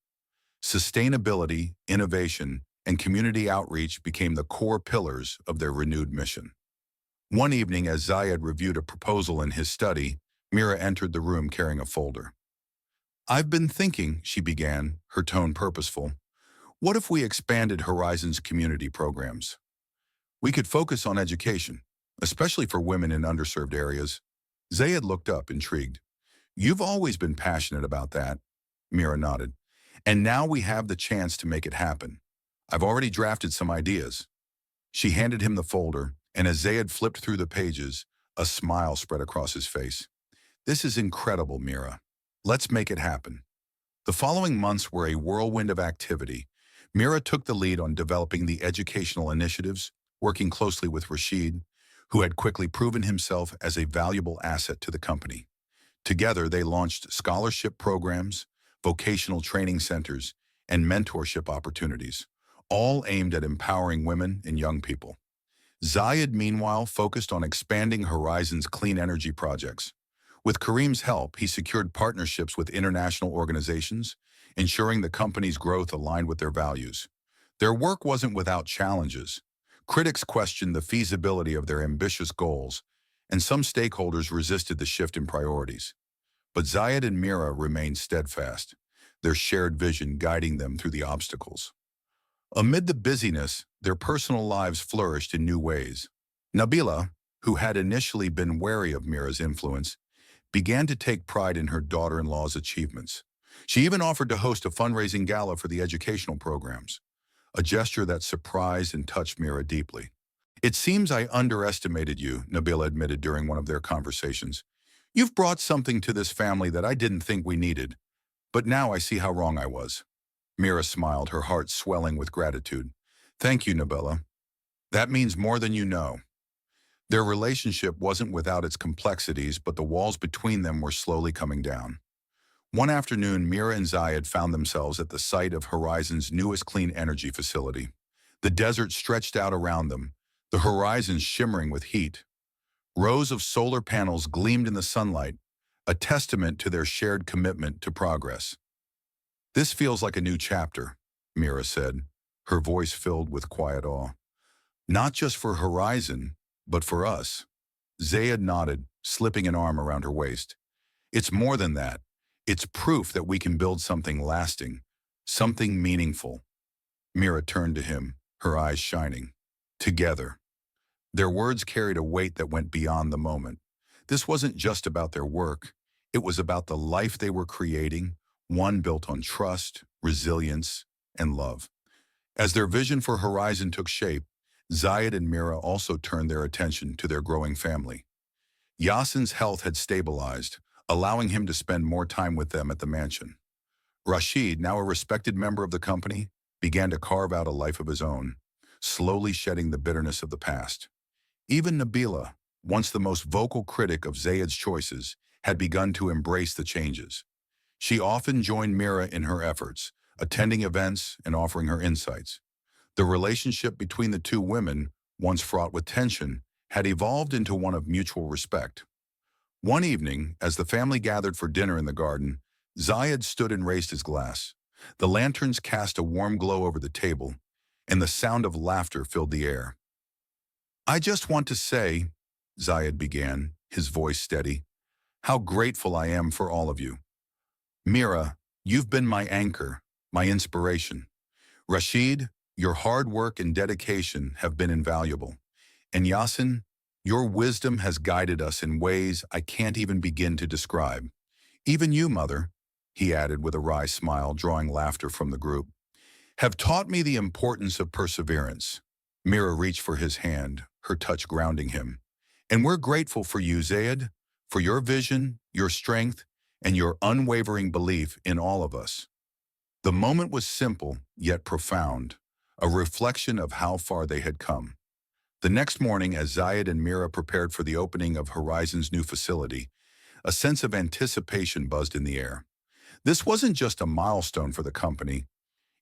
Sustainability, innovation, and community outreach became the core pillars of their renewed mission. One evening, as Zayed reviewed a proposal in his study, Mira entered the room carrying a folder. "I've been thinking," she began, her tone purposeful, "what if we expanded Horizon's community programs? We could focus on education, especially for women in underserved areas." Zayed looked up, intrigued. "You've always been passionate about that," Mira nodded. "And now we have the chance to make it happen. I've already drafted some ideas." She handed him the folder, and as Zayed flipped through the pages, a smile spread across his face. "This is incredible, Mira. Let's make it happen." The following months were a whirlwind of activity. Mira took the lead on developing the educational initiatives, working closely with Rashid, who had quickly proven himself as a valuable asset to the company. Together, they launched scholarship programs, vocational training centers, and mentorship opportunities, all aimed at empowering women and young people. Zayed, meanwhile, focused on expanding Horizon's clean energy projects. With Kareem's help, he secured partnerships with international organizations, ensuring the company's growth aligned with their values. Their work wasn't without challenges. Critics questioned the feasibility of their ambitious goals, and some stakeholders resisted the shift in priorities. But Zayed and Mira remained steadfast, their shared vision guiding them through the obstacles. Amid the busyness, their personal lives flourished in new ways. Nabila, who had initially been wary of Mira's influence, began to take pride in her daughter-in-law's achievements. She even offered to host a fundraising gala for the educational programs, a gesture that surprised and touched Mira deeply. "It seems I underestimated you," Nabila admitted during one of their conversations. "You've brought something to this family that I didn't think we needed, but now I see how wrong I was." Mira smiled, her heart swelling with gratitude. "Thank you, Nabila. That means more than you know." Their relationship wasn't without its complexities, but the walls between them were slowly coming down. One afternoon, Mira and Zayed found themselves at the site of Horizon's newest clean energy facility. The desert stretched out around them, the horizon shimmering with heat. Rows of solar panels gleamed in the sunlight, a testament to their shared commitment to progress. "This feels like a new chapter," Mira said, her voice filled with quiet awe. "Not just for Horizon, but for us." Zayed nodded, slipping an arm around her waist. "It's more than that. It's proof that we can build something lasting, something meaningful." Mira turned to him, her eyes shining. "Together." Their words carried a weight that went beyond the moment. This wasn't just about their work. It was about the life they were creating, one built on trust, resilience, and love. As their vision for Horizon took shape, Zayed and Mira also turned their attention to their growing family. Yasin's health had stabilized, allowing him to spend more time with them at the mansion. Rashid, now a respected member of the company, began to carve out a life of his own, slowly shedding the bitterness of the past. Even Nabila, once the most vocal critic of Zayed's choices, had begun to embrace the changes. She often joined Mira in her efforts, attending events and offering her insights. The relationship between the two women, once fraught with tension, had evolved into one of mutual respect. One evening, as the family gathered for dinner in the garden, Zayed stood and raised his glass. The lanterns cast a warm glow over the table, and the sound of laughter filled the air. "I just want to say," Zayed began, his voice steady, "how grateful I am for all of you. Mira, you've been my anchor, my inspiration. Rashid, your hard work and dedication have been invaluable. And Yasin, your wisdom has guided us in ways I can't even begin to describe. Even you, Mother," he added with a wry smile, drawing laughter from the group, "have taught me the importance of perseverance." Mira reached for his hand, her touch grounding him. "And we're grateful for you, Zayed, for your vision, your strength, and your unwavering belief in all of us. The moment was simple, yet profound, a reflection of how far they had come. The next morning, as Zayed and Mira prepared for the opening of Horizon's new facility, a sense of anticipation buzzed in the air. This wasn't just a milestone for the company,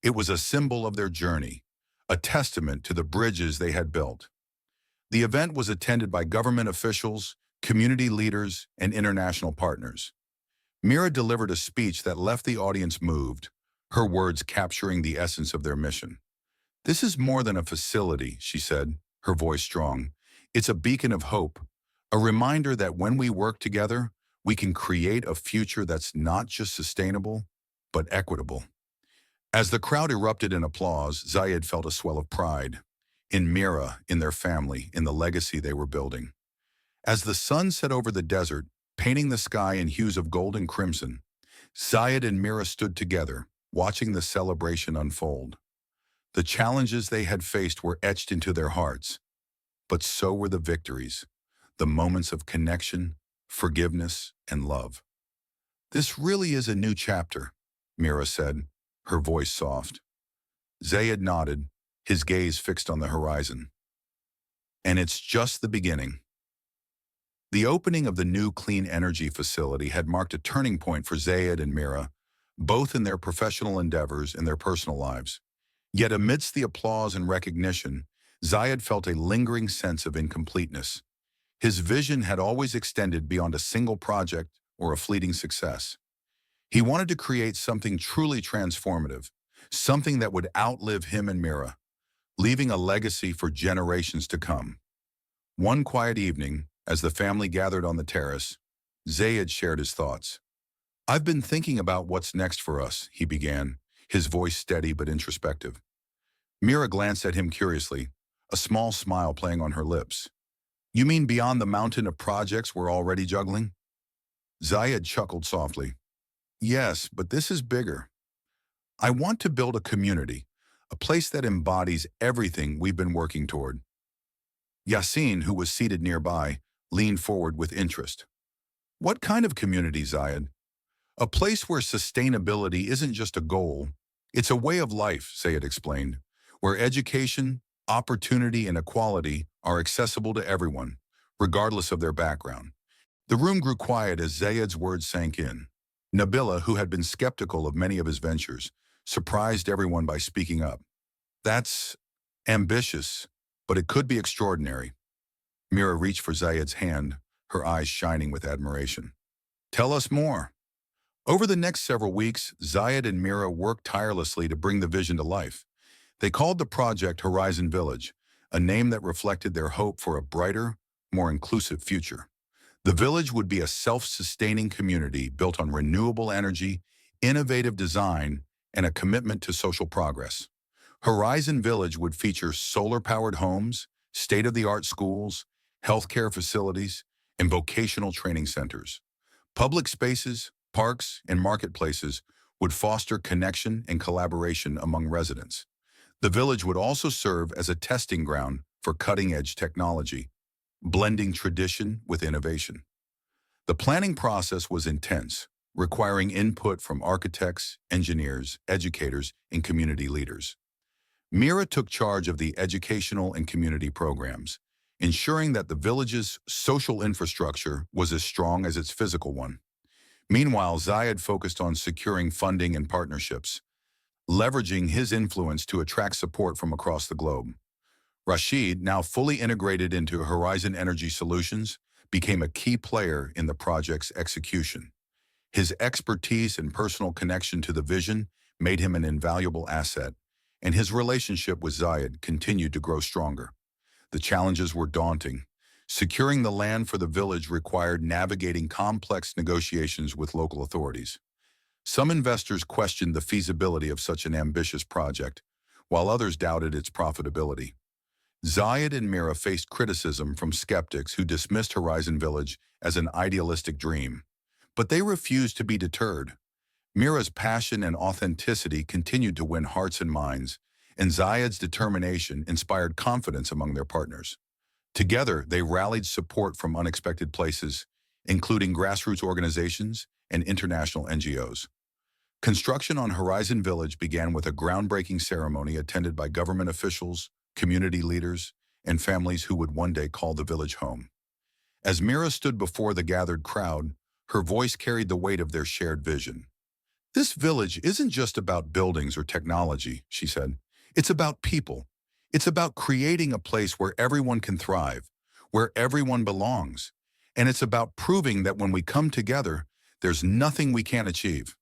it was a symbol of their journey, a testament to the bridges they had built. The event was attended by government officials, community leaders, and international partners. Mira delivered a speech that left the audience moved, her words capturing the essence of their mission. "This is more than a facility," she said, her voice strong. "It's a beacon of hope, a reminder that when we work together, we can create a future that's not just sustainable, but equitable." As the crowd erupted in applause, Zayed felt a swell of pride. In Mira, in their family, in the legacy they were building. As the sun set over the desert, painting the sky in hues of gold and crimson, Zayed and Mira stood together, watching the celebration unfold. The challenges they had faced were etched into their hearts, but so were the victories, the moments of connection, forgiveness, and love. "This really is a new chapter," Mira said, her voice soft. Zayed nodded, his gaze fixed on the horizon. "And it's just the beginning." The opening of the new clean energy facility had marked a turning point for Zayed and Mira, both in their professional endeavors and their personal lives. Yet amidst the applause and recognition, Zayed felt a lingering sense of incompleteness. His vision had always extended beyond a single project or a fleeting success. He wanted to create something truly transformative, something that would outlive him and Mira, leaving a legacy for generations to come. One quiet evening, as the family gathered on the terrace, Zayed shared his thoughts. "I've been thinking about what's next for us," he began, his voice steady but introspective. Mira glanced at him curiously, a small smile playing on her lips. "You mean beyond the mountain of projects we're already juggling?" Zayed chuckled softly. "Yes, but this is bigger. I want to build a community, a place that embodies everything we've been working toward." Yassine, who was seated nearby, leaned forward with interest. "What kind of community, Zayed?" "A place where sustainability isn't just a goal, it's a way of life," Zayed explained, "where education, opportunity, and equality are accessible to everyone, regardless of their background." The room grew quiet as Zayed's words sank in. Nabila, who had been skeptical of many of his ventures, surprised everyone by speaking up. "That's ambitious, but it could be extraordinary." Mira reached for Zayed's hand, her eyes shining with admiration. "Tell us more." Over the next several weeks, Zayed and Mira worked tirelessly to bring the vision to life. They called the project Horizon Village, a name that reflected their hope for a brighter, more inclusive future. The village would be a self-sustaining community built on renewable energy, innovative design, and a commitment to social progress. Horizon Village would feature solar-powered homes, state-of-the-art schools, healthcare facilities, and vocational training centers. Public spaces, parks, and marketplaces would foster connection and collaboration among residents. The village would also serve as a testing ground for cutting-edge technology, blending tradition with innovation. The planning process was intense, requiring input from architects, engineers, educators, and community leaders. Mira took charge of the educational and community programs, ensuring that the village's social infrastructure was as strong as its physical one. Meanwhile, Zayed focused on securing funding and partnerships, leveraging his influence to attract support from across the globe. Rashid, now fully integrated into Horizon Energy Solutions, became a key player in the project's execution. His expertise and personal connection to the vision made him an invaluable asset, and his relationship with Zayed continued to grow stronger. The challenges were daunting. Securing the land for the village required navigating complex negotiations with local authorities. Some investors questioned the feasibility of such an ambitious project, while others doubted its profitability. Zayed and Mira faced criticism from skeptics who dismissed Horizon Village as an idealistic dream. But they refused to be deterred. Mira's passion and authenticity continued to win hearts and minds, and Zayed's determination inspired confidence among their partners. Together, they rallied support from unexpected places, including grassroots organizations and international NGOs. Construction on Horizon Village began with a groundbreaking ceremony attended by government officials, community leaders, and families who would one day call the village home. As Mira stood before the gathered crowd, her voice carried the weight of their shared vision. "This village isn't just about buildings or technology," she said. "It's about people. It's about creating a place where everyone can thrive, where everyone belongs. And it's about proving that when we come together, there's nothing we can't achieve."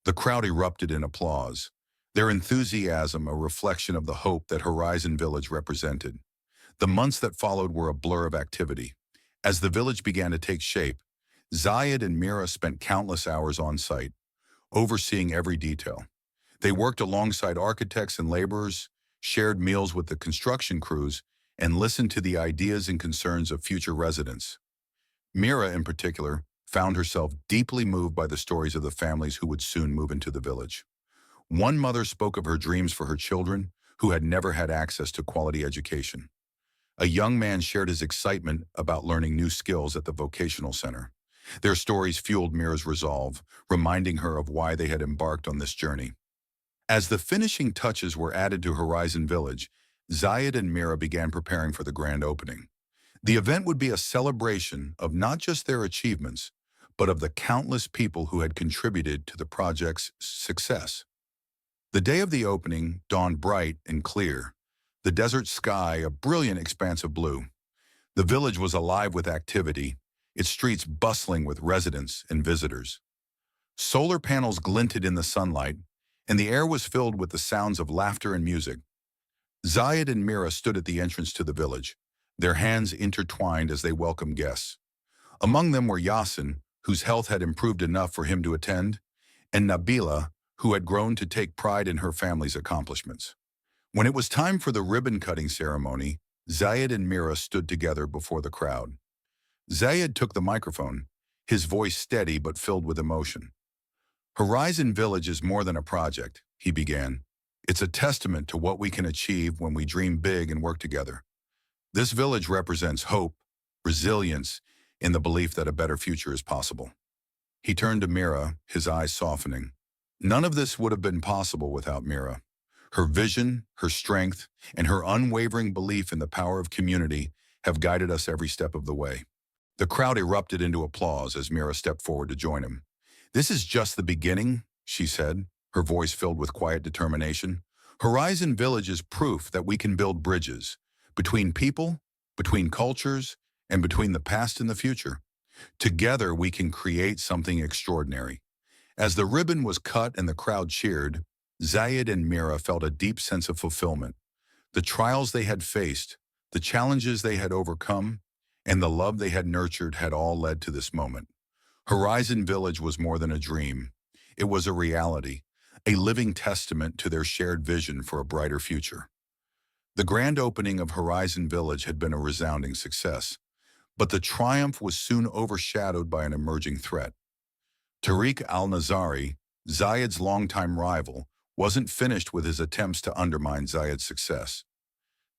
The crowd erupted in applause, their enthusiasm a reflection of the hope that Horizon Village represented. The months that followed were a blur of activity. As the village began to take shape, Zayed and Mira spent countless hours on site, overseeing every detail. They worked alongside architects and laborers, shared meals with the construction crews, and listened to the ideas and concerns of future residents. Mira, in particular, found herself deeply moved by the stories of the families who would soon move into the village. One mother spoke of her dreams for her children, who had never had access to quality education. A young man shared his excitement about learning new skills at the vocational center. Their stories fueled Mira's resolve, reminding her of why they had embarked on this journey. As the finishing touches were added to Horizon Village, Zayed and Mira began preparing for the grand opening. The event would be a celebration of not just their achievements, but of the countless people who had contributed to the project's success. The day of the opening dawned bright and clear, the desert sky a brilliant expanse of blue. The village was alive with activity, its streets bustling with residents and visitors. Solar panels glinted in the sunlight, and the air was filled with the sounds of laughter and music. Zayed and Mira stood at the entrance to the village, their hands intertwined as they welcomed guests. Among them were Yasin, whose health had improved enough for him to attend, and Nabila, who had grown to take pride in her family's accomplishments. When it was time for the ribbon-cutting ceremony, Zayed and Mira stood together before the crowd. Zayed took the microphone, his voice steady but filled with emotion. "Horizon Village is more than a project," he began. "It's a testament to what we can achieve when we dream big and work together. This village represents hope, resilience, and the belief that a better future is possible." He turned to Mira, his eyes softening. None of this would have been possible without Mira. Her vision, her strength, and her unwavering belief in the power of community have guided us every step of the way. The crowd erupted into applause as Mira stepped forward to join him. "This is just the beginning," she said, her voice filled with quiet determination. "Horizon Village is proof that we can build bridges between people, between cultures, and between the past and the future. Together, we can create something extraordinary." As the ribbon was cut and the crowd cheered, Zayed and Mira felt a deep sense of fulfillment. The trials they had faced, the challenges they had overcome, and the love they had nurtured had all led to this moment. Horizon Village was more than a dream. It was a reality, a living testament to their shared vision for a brighter future. The grand opening of Horizon Village had been a resounding success, but the triumph was soon overshadowed by an emerging threat. Tariq al-Nazari, Zayed's longtime rival, wasn't finished with his attempts to undermine Zayed's success.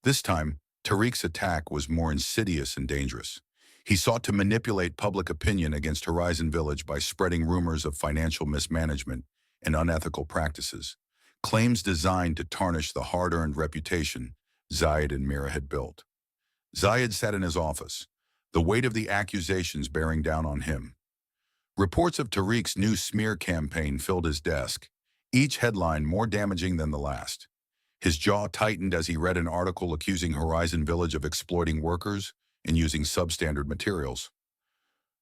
This time, Tariq's attack was more insidious and dangerous. He sought to manipulate public opinion against Horizon Village by spreading rumors of financial mismanagement and unethical practices, claims designed to tarnish the hard-earned reputation Zayed and Mira had built. Zayed sat in his office, the weight of the accusations bearing down on him. Reports of Tariq's new smear campaign filled his desk, each headline more damaging than the last. His jaw tightened as he read an article accusing Horizon Village of exploiting workers and using substandard materials.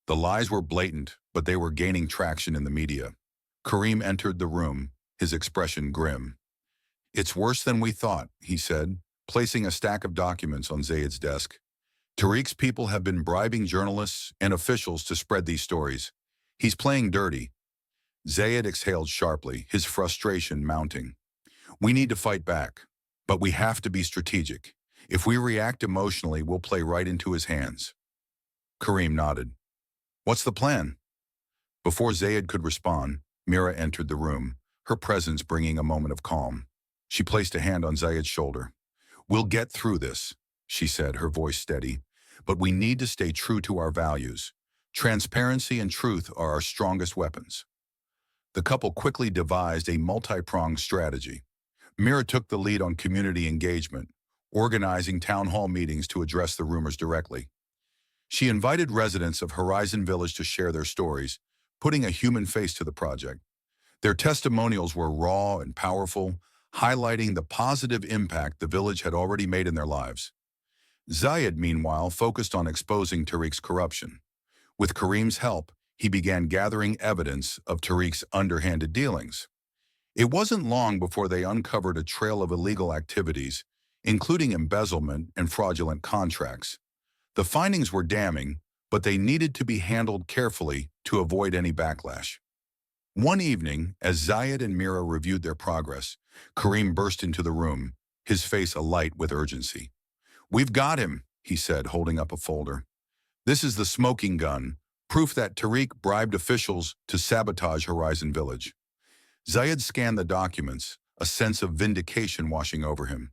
The lies were blatant, but they were gaining traction in the media. Kareem entered the room, his expression grim. "It's worse than we thought," he said, placing a stack of documents on Zayed's desk. "Tariq's people have been bribing journalists and officials to spread these stories. He's playing dirty." Zayed exhaled sharply, his frustration mounting. "We need to fight back, but we have to be strategic. If we react emotionally, we'll play right into his hands." Kareem nodded. "What's the plan?" Before Zayed could respond, Mira entered the room, her presence bringing a moment of calm. She placed a hand on Zayed's shoulder. "We'll get through this," she said, her voice steady. "But we need to stay true to our values. Transparency and truth are our strongest weapons. The couple quickly devised a multi-pronged strategy. Mira took the lead on community engagement, organizing town hall meetings to address the rumors directly. She invited residents of Horizon Village to share their stories, putting a human face to the project. Their testimonials were raw and powerful, highlighting the positive impact the village had already made in their lives. Zayed, meanwhile, focused on exposing Tariq's corruption. With Kareem's help, he began gathering evidence of Tariq's underhanded dealings. It wasn't long before they uncovered a trail of illegal activities, including embezzlement and fraudulent contracts. The findings were damning, but they needed to be handled carefully to avoid any backlash. One evening, as Zayed and Mira reviewed their progress, Kareem burst into the room, his face alight with urgency. "We've got him," he said, holding up a folder. "This is the smoking gun, proof that Tariq bribed officials to sabotage Horizon Village." Zayed scanned the documents, a sense of vindication washing over him.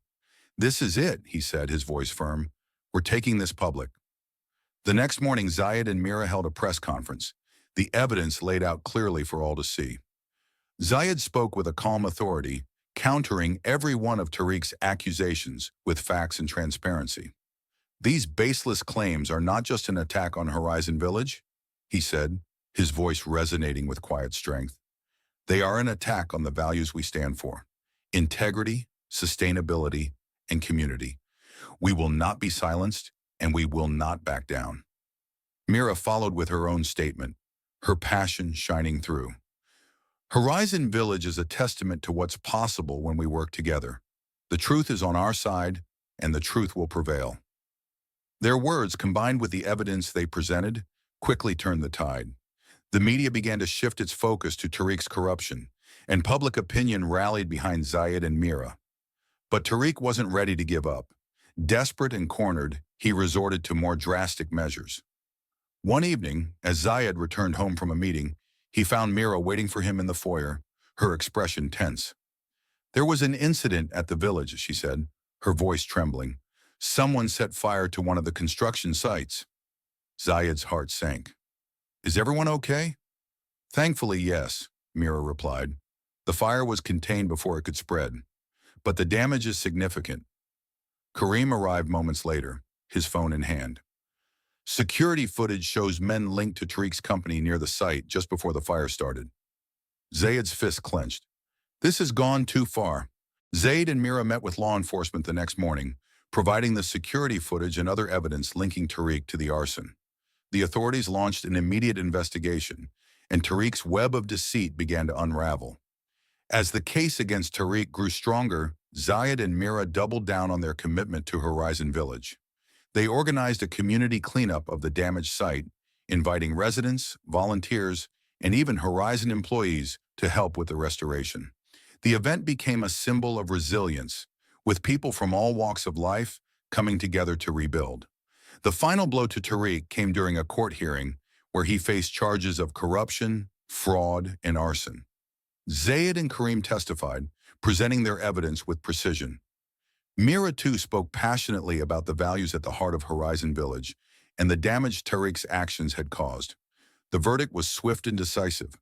"This is it," he said, his voice firm. "We're taking this public." The next morning, Zayed and Mira held a press conference, the evidence laid out clearly for all to see. Zayed spoke with a calm authority, countering every one of Tariq's accusations with facts and transparency. "These baseless claims are not just an attack on Horizon Village," he said, his voice resonating with quiet strength. "They are an attack on the values we stand for: integrity, sustainability, and community. We will not be silenced, and we will not back down." Mira followed with her own statement, her passion shining through. "Horizon Village is a testament to what's possible when we work together. The truth is on our side, and the truth will prevail." Their words, combined with the evidence they presented, quickly turned the tide. The media began to shift its focus to Tariq's corruption, and public opinion rallied behind Zayed and Mira. But Tariq wasn't ready to give up. Desperate and cornered, he resorted to more drastic measures. One evening, as Zayed returned home from a meeting, he found Mira waiting for him in the foyer, her expression tense. "There was an incident at the village," she said, her voice trembling. "Someone set fire to one of the construction sites." Zayed's heart sank. "Is everyone okay?" "Thankfully, yes," Mira replied. "The fire was contained before it could spread. But the damage is significant." Kareem arrived moments later, his phone in hand. Security footage shows men linked to Tariq's company near the site just before the fire started. Zayed's fist clenched. "This has gone too far." Zayed and Mira met with law enforcement the next morning, providing the security footage and other evidence linking Tariq to the arson. The authorities launched an immediate investigation, and Tariq's web of deceit began to unravel. As the case against Tariq grew stronger, Zayed and Mira doubled down on their commitment to Horizon Village. They organized a community cleanup of the damaged site, inviting residents, volunteers, and even Horizon employees to help with the restoration. The event became a symbol of resilience, with people from all walks of life coming together to rebuild. The final blow to Tariq came during a court hearing where he faced charges of corruption, fraud, and arson. Zayed and Kareem testified, presenting their evidence with precision. Mira too spoke passionately about the values at the heart of Horizon Village and the damage Tariq's actions had caused. The verdict was swift and decisive.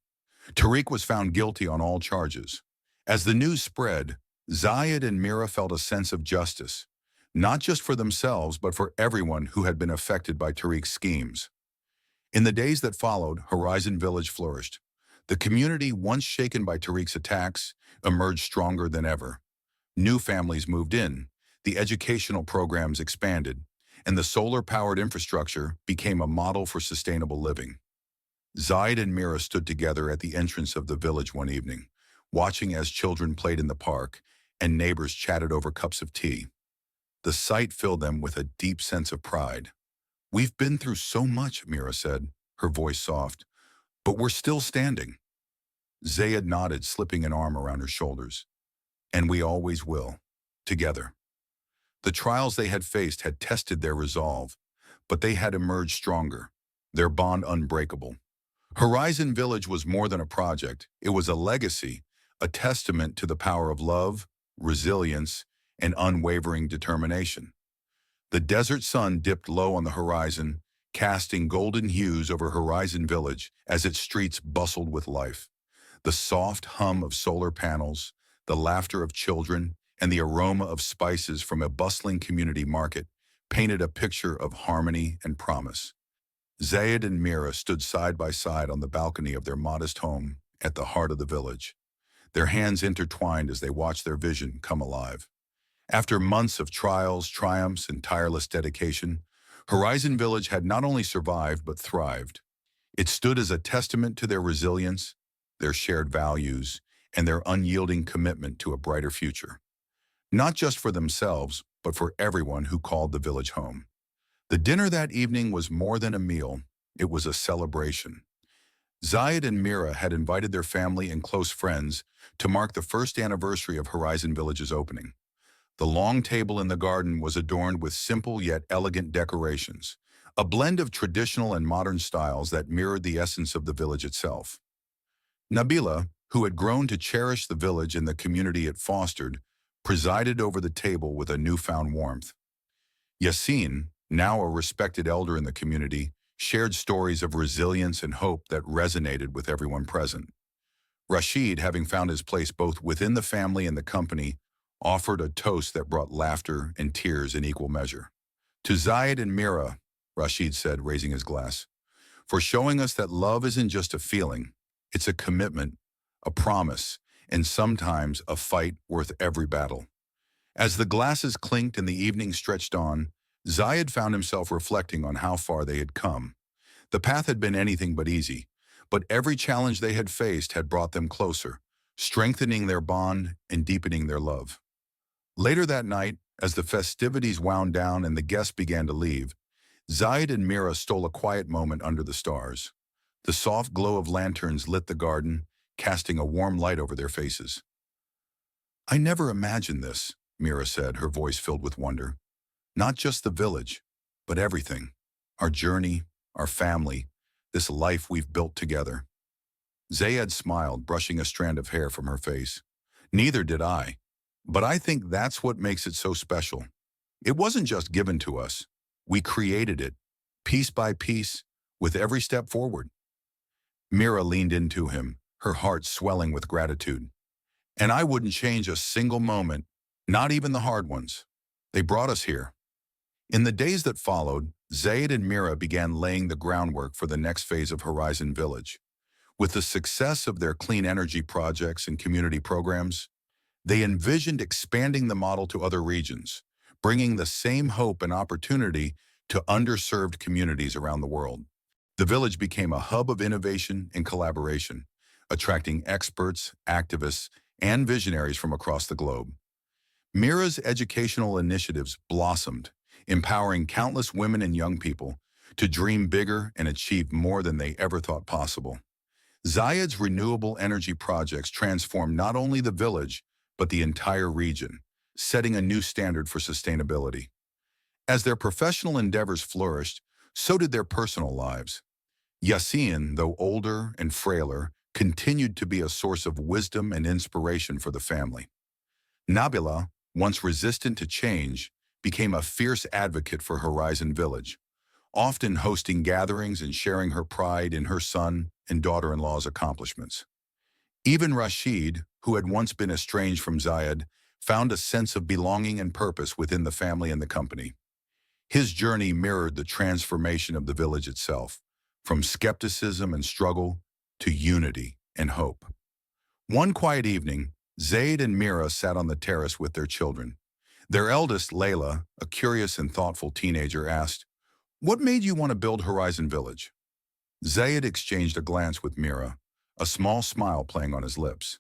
Tariq was found guilty on all charges. As the news spread, Zayed and Mira felt a sense of justice, not just for themselves but for everyone who had been affected by Tariq's schemes. In the days that followed, Horizon Village flourished. The community, once shaken by Tariq's attacks, emerged stronger than ever. New families moved in, the educational programs expanded, and the solar-powered infrastructure became a model for sustainable living. Zayed and Mira stood together at the entrance of the village one evening, watching as children played in the park and neighbors chatted over cups of tea. The sight filled them with a deep sense of pride. "We've been through so much," Mira said, her voice soft, "but we're still standing." Zayed nodded, slipping an arm around her shoulders. "And we always will, together." The trials they had faced had tested their resolve, but they had emerged stronger, their bond unbreakable. Horizon Village was more than a project. It was a legacy, a testament to the power of love, resilience, and unwavering determination. The desert sun dipped low on the horizon, casting golden hues over Horizon Village as its streets bustled with life. The soft hum of solar panels, the laughter of children, and the aroma of spices from a bustling community market painted a picture of harmony and promise. Zayed and Mira stood side by side on the balcony of their modest home at the heart of the village, their hands intertwined as they watched their vision come alive. After months of trials, triumphs, and tireless dedication, Horizon Village had not only survived but thrived. It stood as a testament to their resilience, their shared values, and their unyielding commitment to a brighter future. Not just for themselves, but for everyone who called the village home. The dinner that evening was more than a meal, it was a celebration. Zayed and Mira had invited their family and close friends to mark the first anniversary of Horizon Village's opening. The long table in the garden was adorned with simple yet elegant decorations, a blend of traditional and modern styles that mirrored the essence of the village itself. Nabila, who had grown to cherish the village and the community it fostered, presided over the table with a newfound warmth. Yassine, now a respected elder in the community, shared stories of resilience and hope that resonated with everyone present. Rashid, having found his place both within the family and the company, offered a toast that brought laughter and tears in equal measure. To Zayed and Mira, Rashid said, raising his glass, for showing us that love isn't just a feeling, it's a commitment, a promise, and sometimes a fight worth every battle. As the glasses clinked and the evening stretched on, Zayed found himself reflecting on how far they had come. The path had been anything but easy, but every challenge they had faced had brought them closer, strengthening their bond and deepening their love. Later that night, as the festivities wound down and the guests began to leave, Zayed and Mira stole a quiet moment under the stars. The soft glow of lanterns lit the garden, casting a warm light over their faces. "I never imagined this," Mira said, her voice filled with wonder. "Not just the village, but everything. Our journey, our family, this life we've built together." Zayed smiled, brushing a strand of hair from her face. "Neither did I. But I think that's what makes it so special. It wasn't just given to us. We created it, piece by piece, with every step forward." Mira leaned into him, her heart swelling with gratitude. "And I wouldn't change a single moment, not even the hard ones. They brought us here." In the days that followed, Zayed and Mira began laying the groundwork for the next phase of Horizon Village. With the success of their clean energy projects and community programs, they envisioned expanding the model to other regions, bringing the same hope and opportunity to underserved communities around the world. The village became a hub of innovation and collaboration, attracting experts, activists, and visionaries from across the globe. Mira's educational initiatives blossomed, empowering countless women and young people to dream bigger and achieve more than they ever thought possible. Zayed's renewable energy projects transformed not only the village, but the entire region, setting a new standard for sustainability. As their professional endeavors flourished, so did their personal lives. Yassine, though older and frailer, continued to be a source of wisdom and inspiration for the family. Nabila, once resistant to change, became a fierce advocate for Horizon Village, often hosting gatherings and sharing her pride in her son and daughter-in-law's accomplishments. Even Rashid, who had once been estranged from Zayed, found a sense of belonging and purpose within the family and the company. His journey mirrored the transformation of the village itself, from skepticism and struggle to unity and hope. One quiet evening, Zayed and Mira sat on the terrace with their children. Their eldest, Layla, a curious and thoughtful teenager, asked, "What made you want to build Horizon Village?" Zayed exchanged a glance with Mira, a small smile playing on his lips.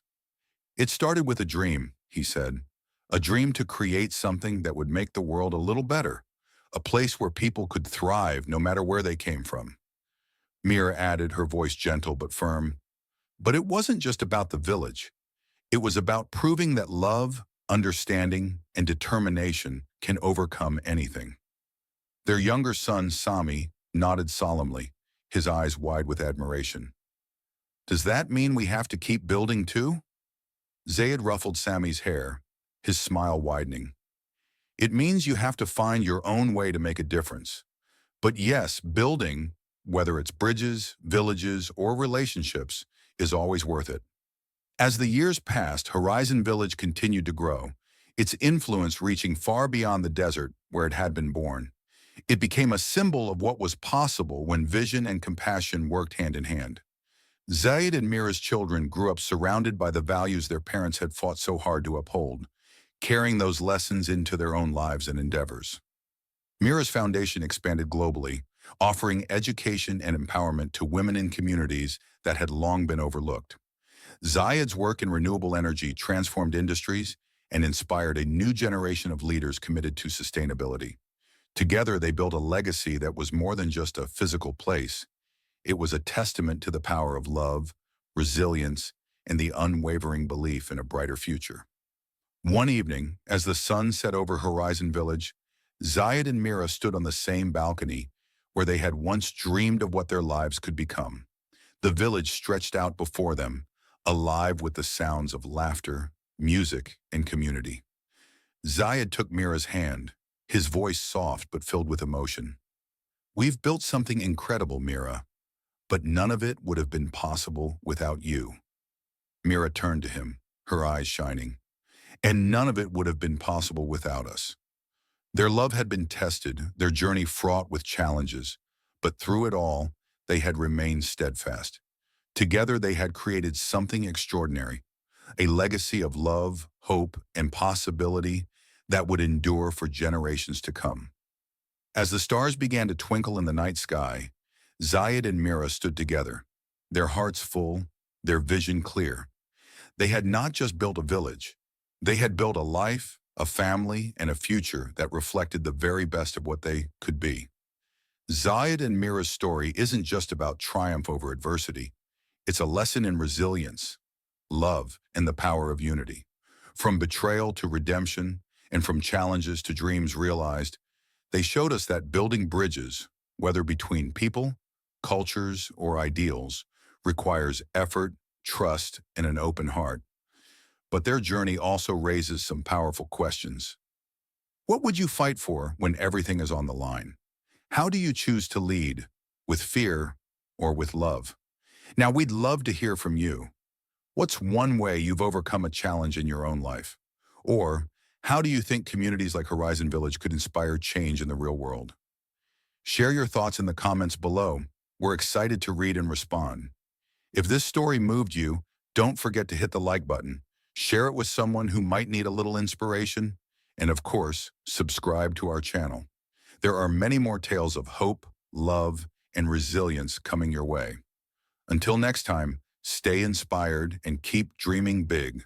"It started with a dream," he said. "A dream to create something that would make the world a little better, a place where people could thrive no matter where they came from." Mira added, her voice gentle but firm, "But it wasn't just about the village. It was about proving that love, understanding, and determination can overcome anything." Their younger son, Sami, nodded solemnly, his eyes wide with admiration. "Does that mean we have to keep building too?" Zayed ruffled Sami's hair, his smile widening. "It means you have to find your own way to make a difference. But yes, building, whether it's bridges, villages, or relationships, is always worth it. As the years passed, Horizon Village continued to grow, its influence reaching far beyond the desert where it had been born. It became a symbol of what was possible when vision and compassion worked hand in hand. Zayed and Mira's children grew up surrounded by the values their parents had fought so hard to uphold, carrying those lessons into their own lives and endeavors. Mira's foundation expanded globally, offering education and empowerment to women in communities that had long been overlooked. Zayed's work in renewable energy transformed industries and inspired a new generation of leaders committed to sustainability. Together, they built a legacy that was more than just a physical place. It was a testament to the power of love, resilience, and the unwavering belief in a brighter future. One evening, as the sun set over Horizon Village, Zayed and Mira stood on the same balcony where they had once dreamed of what their lives could become. The village stretched out before them, alive with the sounds of laughter, music, and community. Zayed took Mira's hand, his voice soft but filled with emotion. "We've built something incredible, Mira, but none of it would have been possible without you." Mira turned to him, her eyes shining. "And none of it would have been possible without us." Their love had been tested, their journey fraught with challenges, but through it all, they had remained steadfast. Together they had created something extraordinary, a legacy of love, hope, and possibility that would endure for generations to come. As the stars began to twinkle in the night sky, Zayed and Mira stood together, their hearts full, their vision clear. They had not just built a village, they had built a life, a family, and a future that reflected the very best of what they could be. Zayed and Mira's story isn't just about triumph over adversity. It's a lesson in resilience, love, and the power of unity. From betrayal to redemption, and from challenges to dreams realized, they showed us that building bridges, whether between people, cultures, or ideals, requires effort, trust, and an open heart. But their journey also raises some powerful questions. What would you fight for when everything is on the line? How do you choose to lead, with fear or with love? Now, we'd love to hear from you. What's one way you've overcome a challenge in your own life? Or, how do you think communities like Horizon Village could inspire change in the real world? Share your thoughts in the comments below. We're excited to read and respond. If this story moved you, don't forget to hit the like button, share it with someone who might need a little inspiration, and of course, subscribe to our channel. There are many more tales of hope, love, and resilience coming your way. Until next time, stay inspired and keep dreaming big.